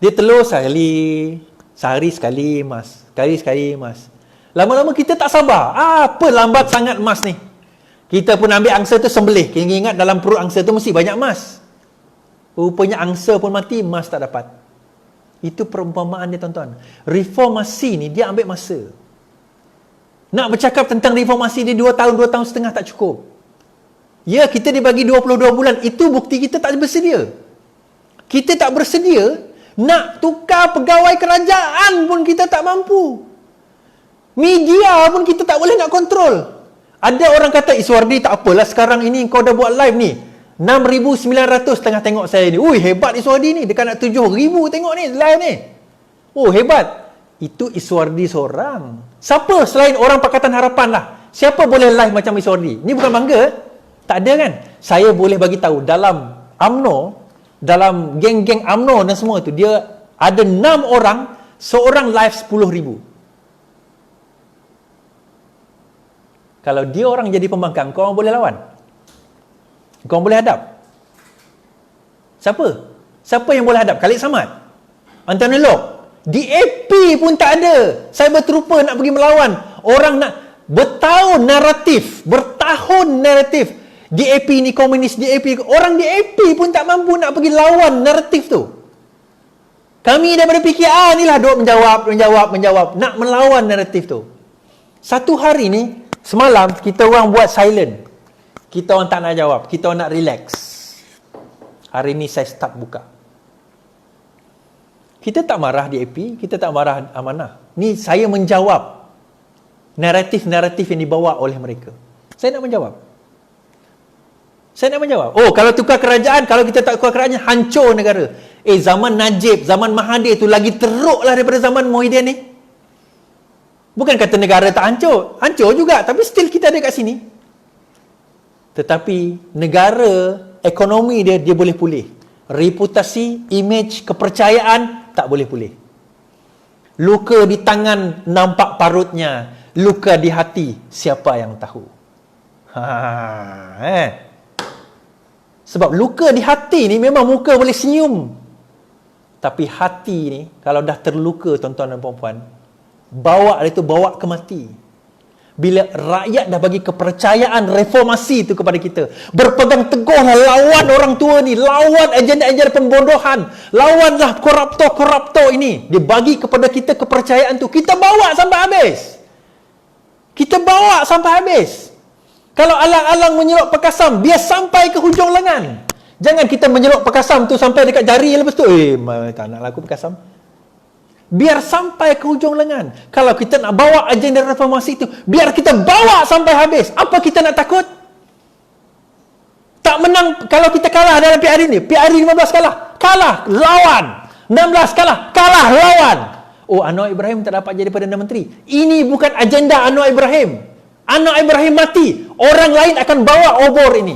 Dia telur sehari sekali emas, sekali emas. Lama-lama kita tak sabar. Apa lambat sangat emas ni? Kita pun ambil angsa tu sembelih. Kita ingat dalam perut angsa tu mesti banyak emas. Rupanya angsa pun mati, emas tak dapat. Itu perumpamaan dia, tuan-tuan. Reformasi ni dia ambil masa. Nak bercakap tentang reformasi dia 2 tahun setengah tak cukup. Ya, kita dibagi 22 bulan. Itu bukti kita tak bersedia. Kita tak bersedia, nak tukar pegawai kerajaan pun kita tak mampu. Media pun kita tak boleh nak kontrol. Ada orang kata, Iswardi tak apalah sekarang ini kau dah buat live ni. 6,900 tengah tengok saya ni. Ui, hebat Iswardi ni. Dekat nak 7,000 tengok ni live ni. Oh, hebat. Itu Iswardi seorang. Siapa selain orang Pakatan Harapan lah? Siapa boleh live macam Iswardi? Ni bukan bangga. Tak ada kan? Saya boleh bagi tahu dalam UMNO, dalam geng-geng UMNO dan semua tu, dia ada 6 orang, seorang live 10,000. Kalau dia orang jadi pembangkang, kau orang boleh lawan? Kau orang boleh hadap? Siapa? Siapa yang boleh hadap? Khalid Samad? Anthony Loke? DAP pun tak ada. Saya berterupa nak pergi melawan. Orang nak bertahun naratif. DAP ni komunis, DAP. Orang DAP pun tak mampu nak pergi lawan naratif tu. Kami daripada PKR ni lah duk menjawab. Nak melawan naratif tu. Satu hari ni, semalam, kita orang buat silent. Kita orang tak nak jawab. Kita orang nak relax. Hari ni saya start buka. Kita tak marah DAP, kita tak marah Amanah. Ni saya menjawab naratif-naratif yang dibawa oleh mereka. Saya nak menjawab. Oh, kalau tukar kerajaan, kalau kita tak tukar kerajaan, hancur negara. Zaman Najib, zaman Mahathir tu lagi teruk lah daripada zaman Muhyiddin ni. Bukan kata negara tak hancur. Hancur juga, tapi still kita ada kat sini. Tetapi negara, ekonomi dia boleh pulih. Reputasi, image, kepercayaan tak boleh pulih. Luka di tangan nampak parutnya, luka di hati siapa yang tahu. Sebab luka di hati ni memang muka boleh senyum. Tapi hati ni kalau dah terluka, tuan-tuan dan puan-puan, bawa ke mati. Bila rakyat dah bagi kepercayaan reformasi itu kepada kita, berpegang teguhlah lawan orang tua ni, lawan agenda-agenda pembodohan, lawanlah koruptor ini. Dia bagi kepada kita kepercayaan tu, kita bawa sampai habis. Kalau alang-alang menyelok pekasam, biar sampai ke hujung lengan. Jangan kita menyelok pekasam tu sampai dekat jari, lepas tu tak nak laku pekasam. Biar sampai ke hujung lengan. Kalau kita nak bawa agenda reformasi itu, biar kita bawa sampai habis. Apa kita nak takut? Tak menang. Kalau kita kalah dalam PRI ni, PRI 15 kalah, lawan. 16 kalah, lawan. Oh, Anwar Ibrahim tak dapat jadi Perdana Menteri. Ini bukan agenda Anwar Ibrahim. Anwar Ibrahim mati, orang lain akan bawa obor ini.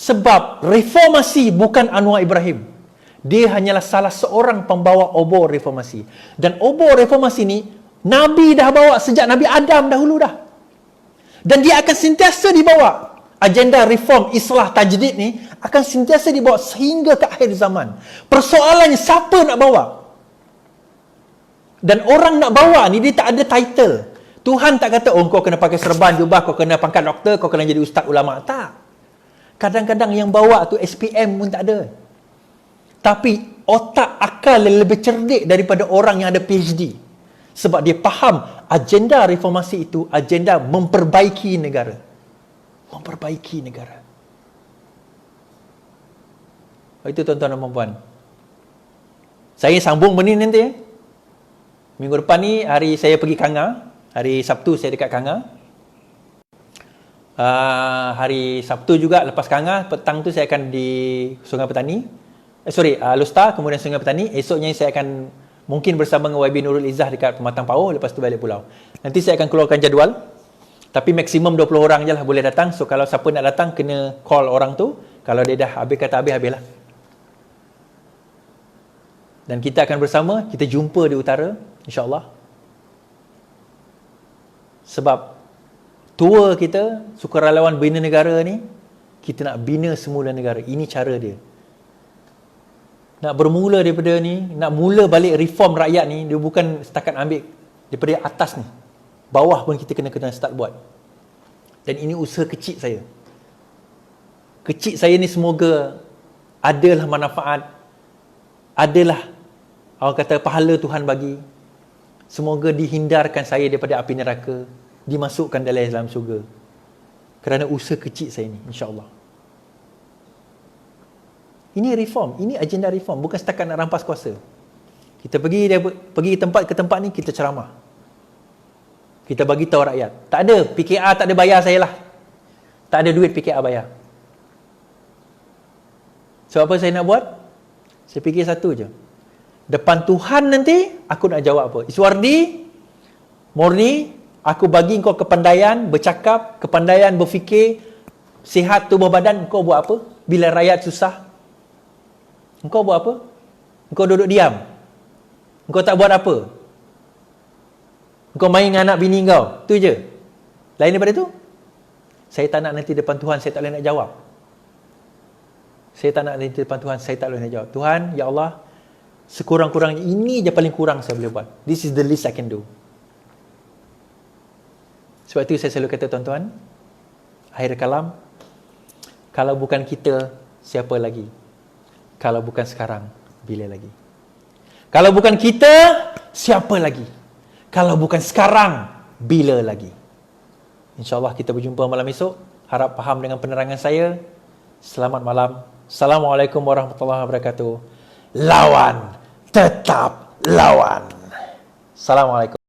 Sebab reformasi bukan Anwar Ibrahim. Dia hanyalah salah seorang pembawa obor reformasi. Dan obor reformasi ni, Nabi dah bawa sejak Nabi Adam dahulu dah. Dan dia akan sentiasa dibawa. Agenda reform, islah, tajdid ni akan sentiasa dibawa sehingga ke akhir zaman. Persoalannya siapa nak bawa? Dan orang nak bawa ni dia tak ada title. Tuhan tak kata, oh kau kena pakai serban jubah, kau kena pangkat doktor, kau kena jadi ustaz ulama. Tak. Kadang-kadang yang bawa tu SPM pun tak ada. Tapi otak akal yang lebih cerdik daripada orang yang ada PhD. Sebab dia faham agenda reformasi itu agenda memperbaiki negara. Itu tuan-tuan dan puan-puan. Saya sambung benda ni nanti. Minggu depan ni hari saya pergi Kanga. Hari Sabtu saya dekat Kanga. Hari Sabtu juga lepas Kanga, petang tu saya akan di Sungai Petani. Lusta, kemudian Sungai Petani. Esoknya saya akan mungkin bersama dengan YB Nurul Izzah dekat Pematang Pauh, lepas tu balik pulau. Nanti saya akan keluarkan jadual. Tapi maksimum 20 orang je lah boleh datang. So kalau siapa nak datang, kena call orang tu. Kalau dia dah habis kata habis lah. Dan kita akan bersama, kita jumpa di utara, insyaAllah. Sebab tua kita, sukarelawan bina negara ni, kita nak bina semula negara. Ini cara dia. Nak bermula daripada ni, nak mula balik reform rakyat ni, dia bukan setakat ambil daripada atas ni. Bawah pun kita kena start buat. Dan ini usaha kecil saya. Kecil saya ni semoga adalah manfaat, adalah orang kata pahala Tuhan bagi. Semoga dihindarkan saya daripada api neraka, dimasukkan dalam syurga. Kerana usaha kecil saya ni, insya-Allah. Ini reform, ini agenda reform, bukan setakat nak rampas kuasa. Kita pergi tempat ke tempat ni, kita ceramah. Kita bagi tahu rakyat. Tak ada, PKR tak ada bayar saya lah. Tak ada duit PKR bayar. So apa saya nak buat? Saya fikir satu je. Depan Tuhan nanti, aku nak jawab apa? Iswardi, Murni, aku bagi kau kepandaian bercakap, kepandaian berfikir, sihat tubuh badan, kau buat apa? Bila rakyat susah, engkau buat apa? Engkau duduk diam. Engkau tak buat apa. Engkau main dengan anak bini kau. Tu je. Lain daripada tu, saya tak nak nanti depan Tuhan, saya tak boleh nak jawab. Saya tak nak nanti depan Tuhan, saya tak boleh nak jawab. Tuhan, Ya Allah, sekurang-kurangnya ini je paling kurang saya boleh buat. This is the least I can do. Sebab itu saya selalu kata tuan-tuan, akhir kalam, kalau bukan kita, siapa lagi? Kalau bukan sekarang, bila lagi? Kalau bukan kita, siapa lagi? Kalau bukan sekarang, bila lagi? InsyaAllah kita berjumpa malam esok. Harap faham dengan penerangan saya. Selamat malam. Assalamualaikum warahmatullahi wabarakatuh. Lawan, tetap lawan. Assalamualaikum.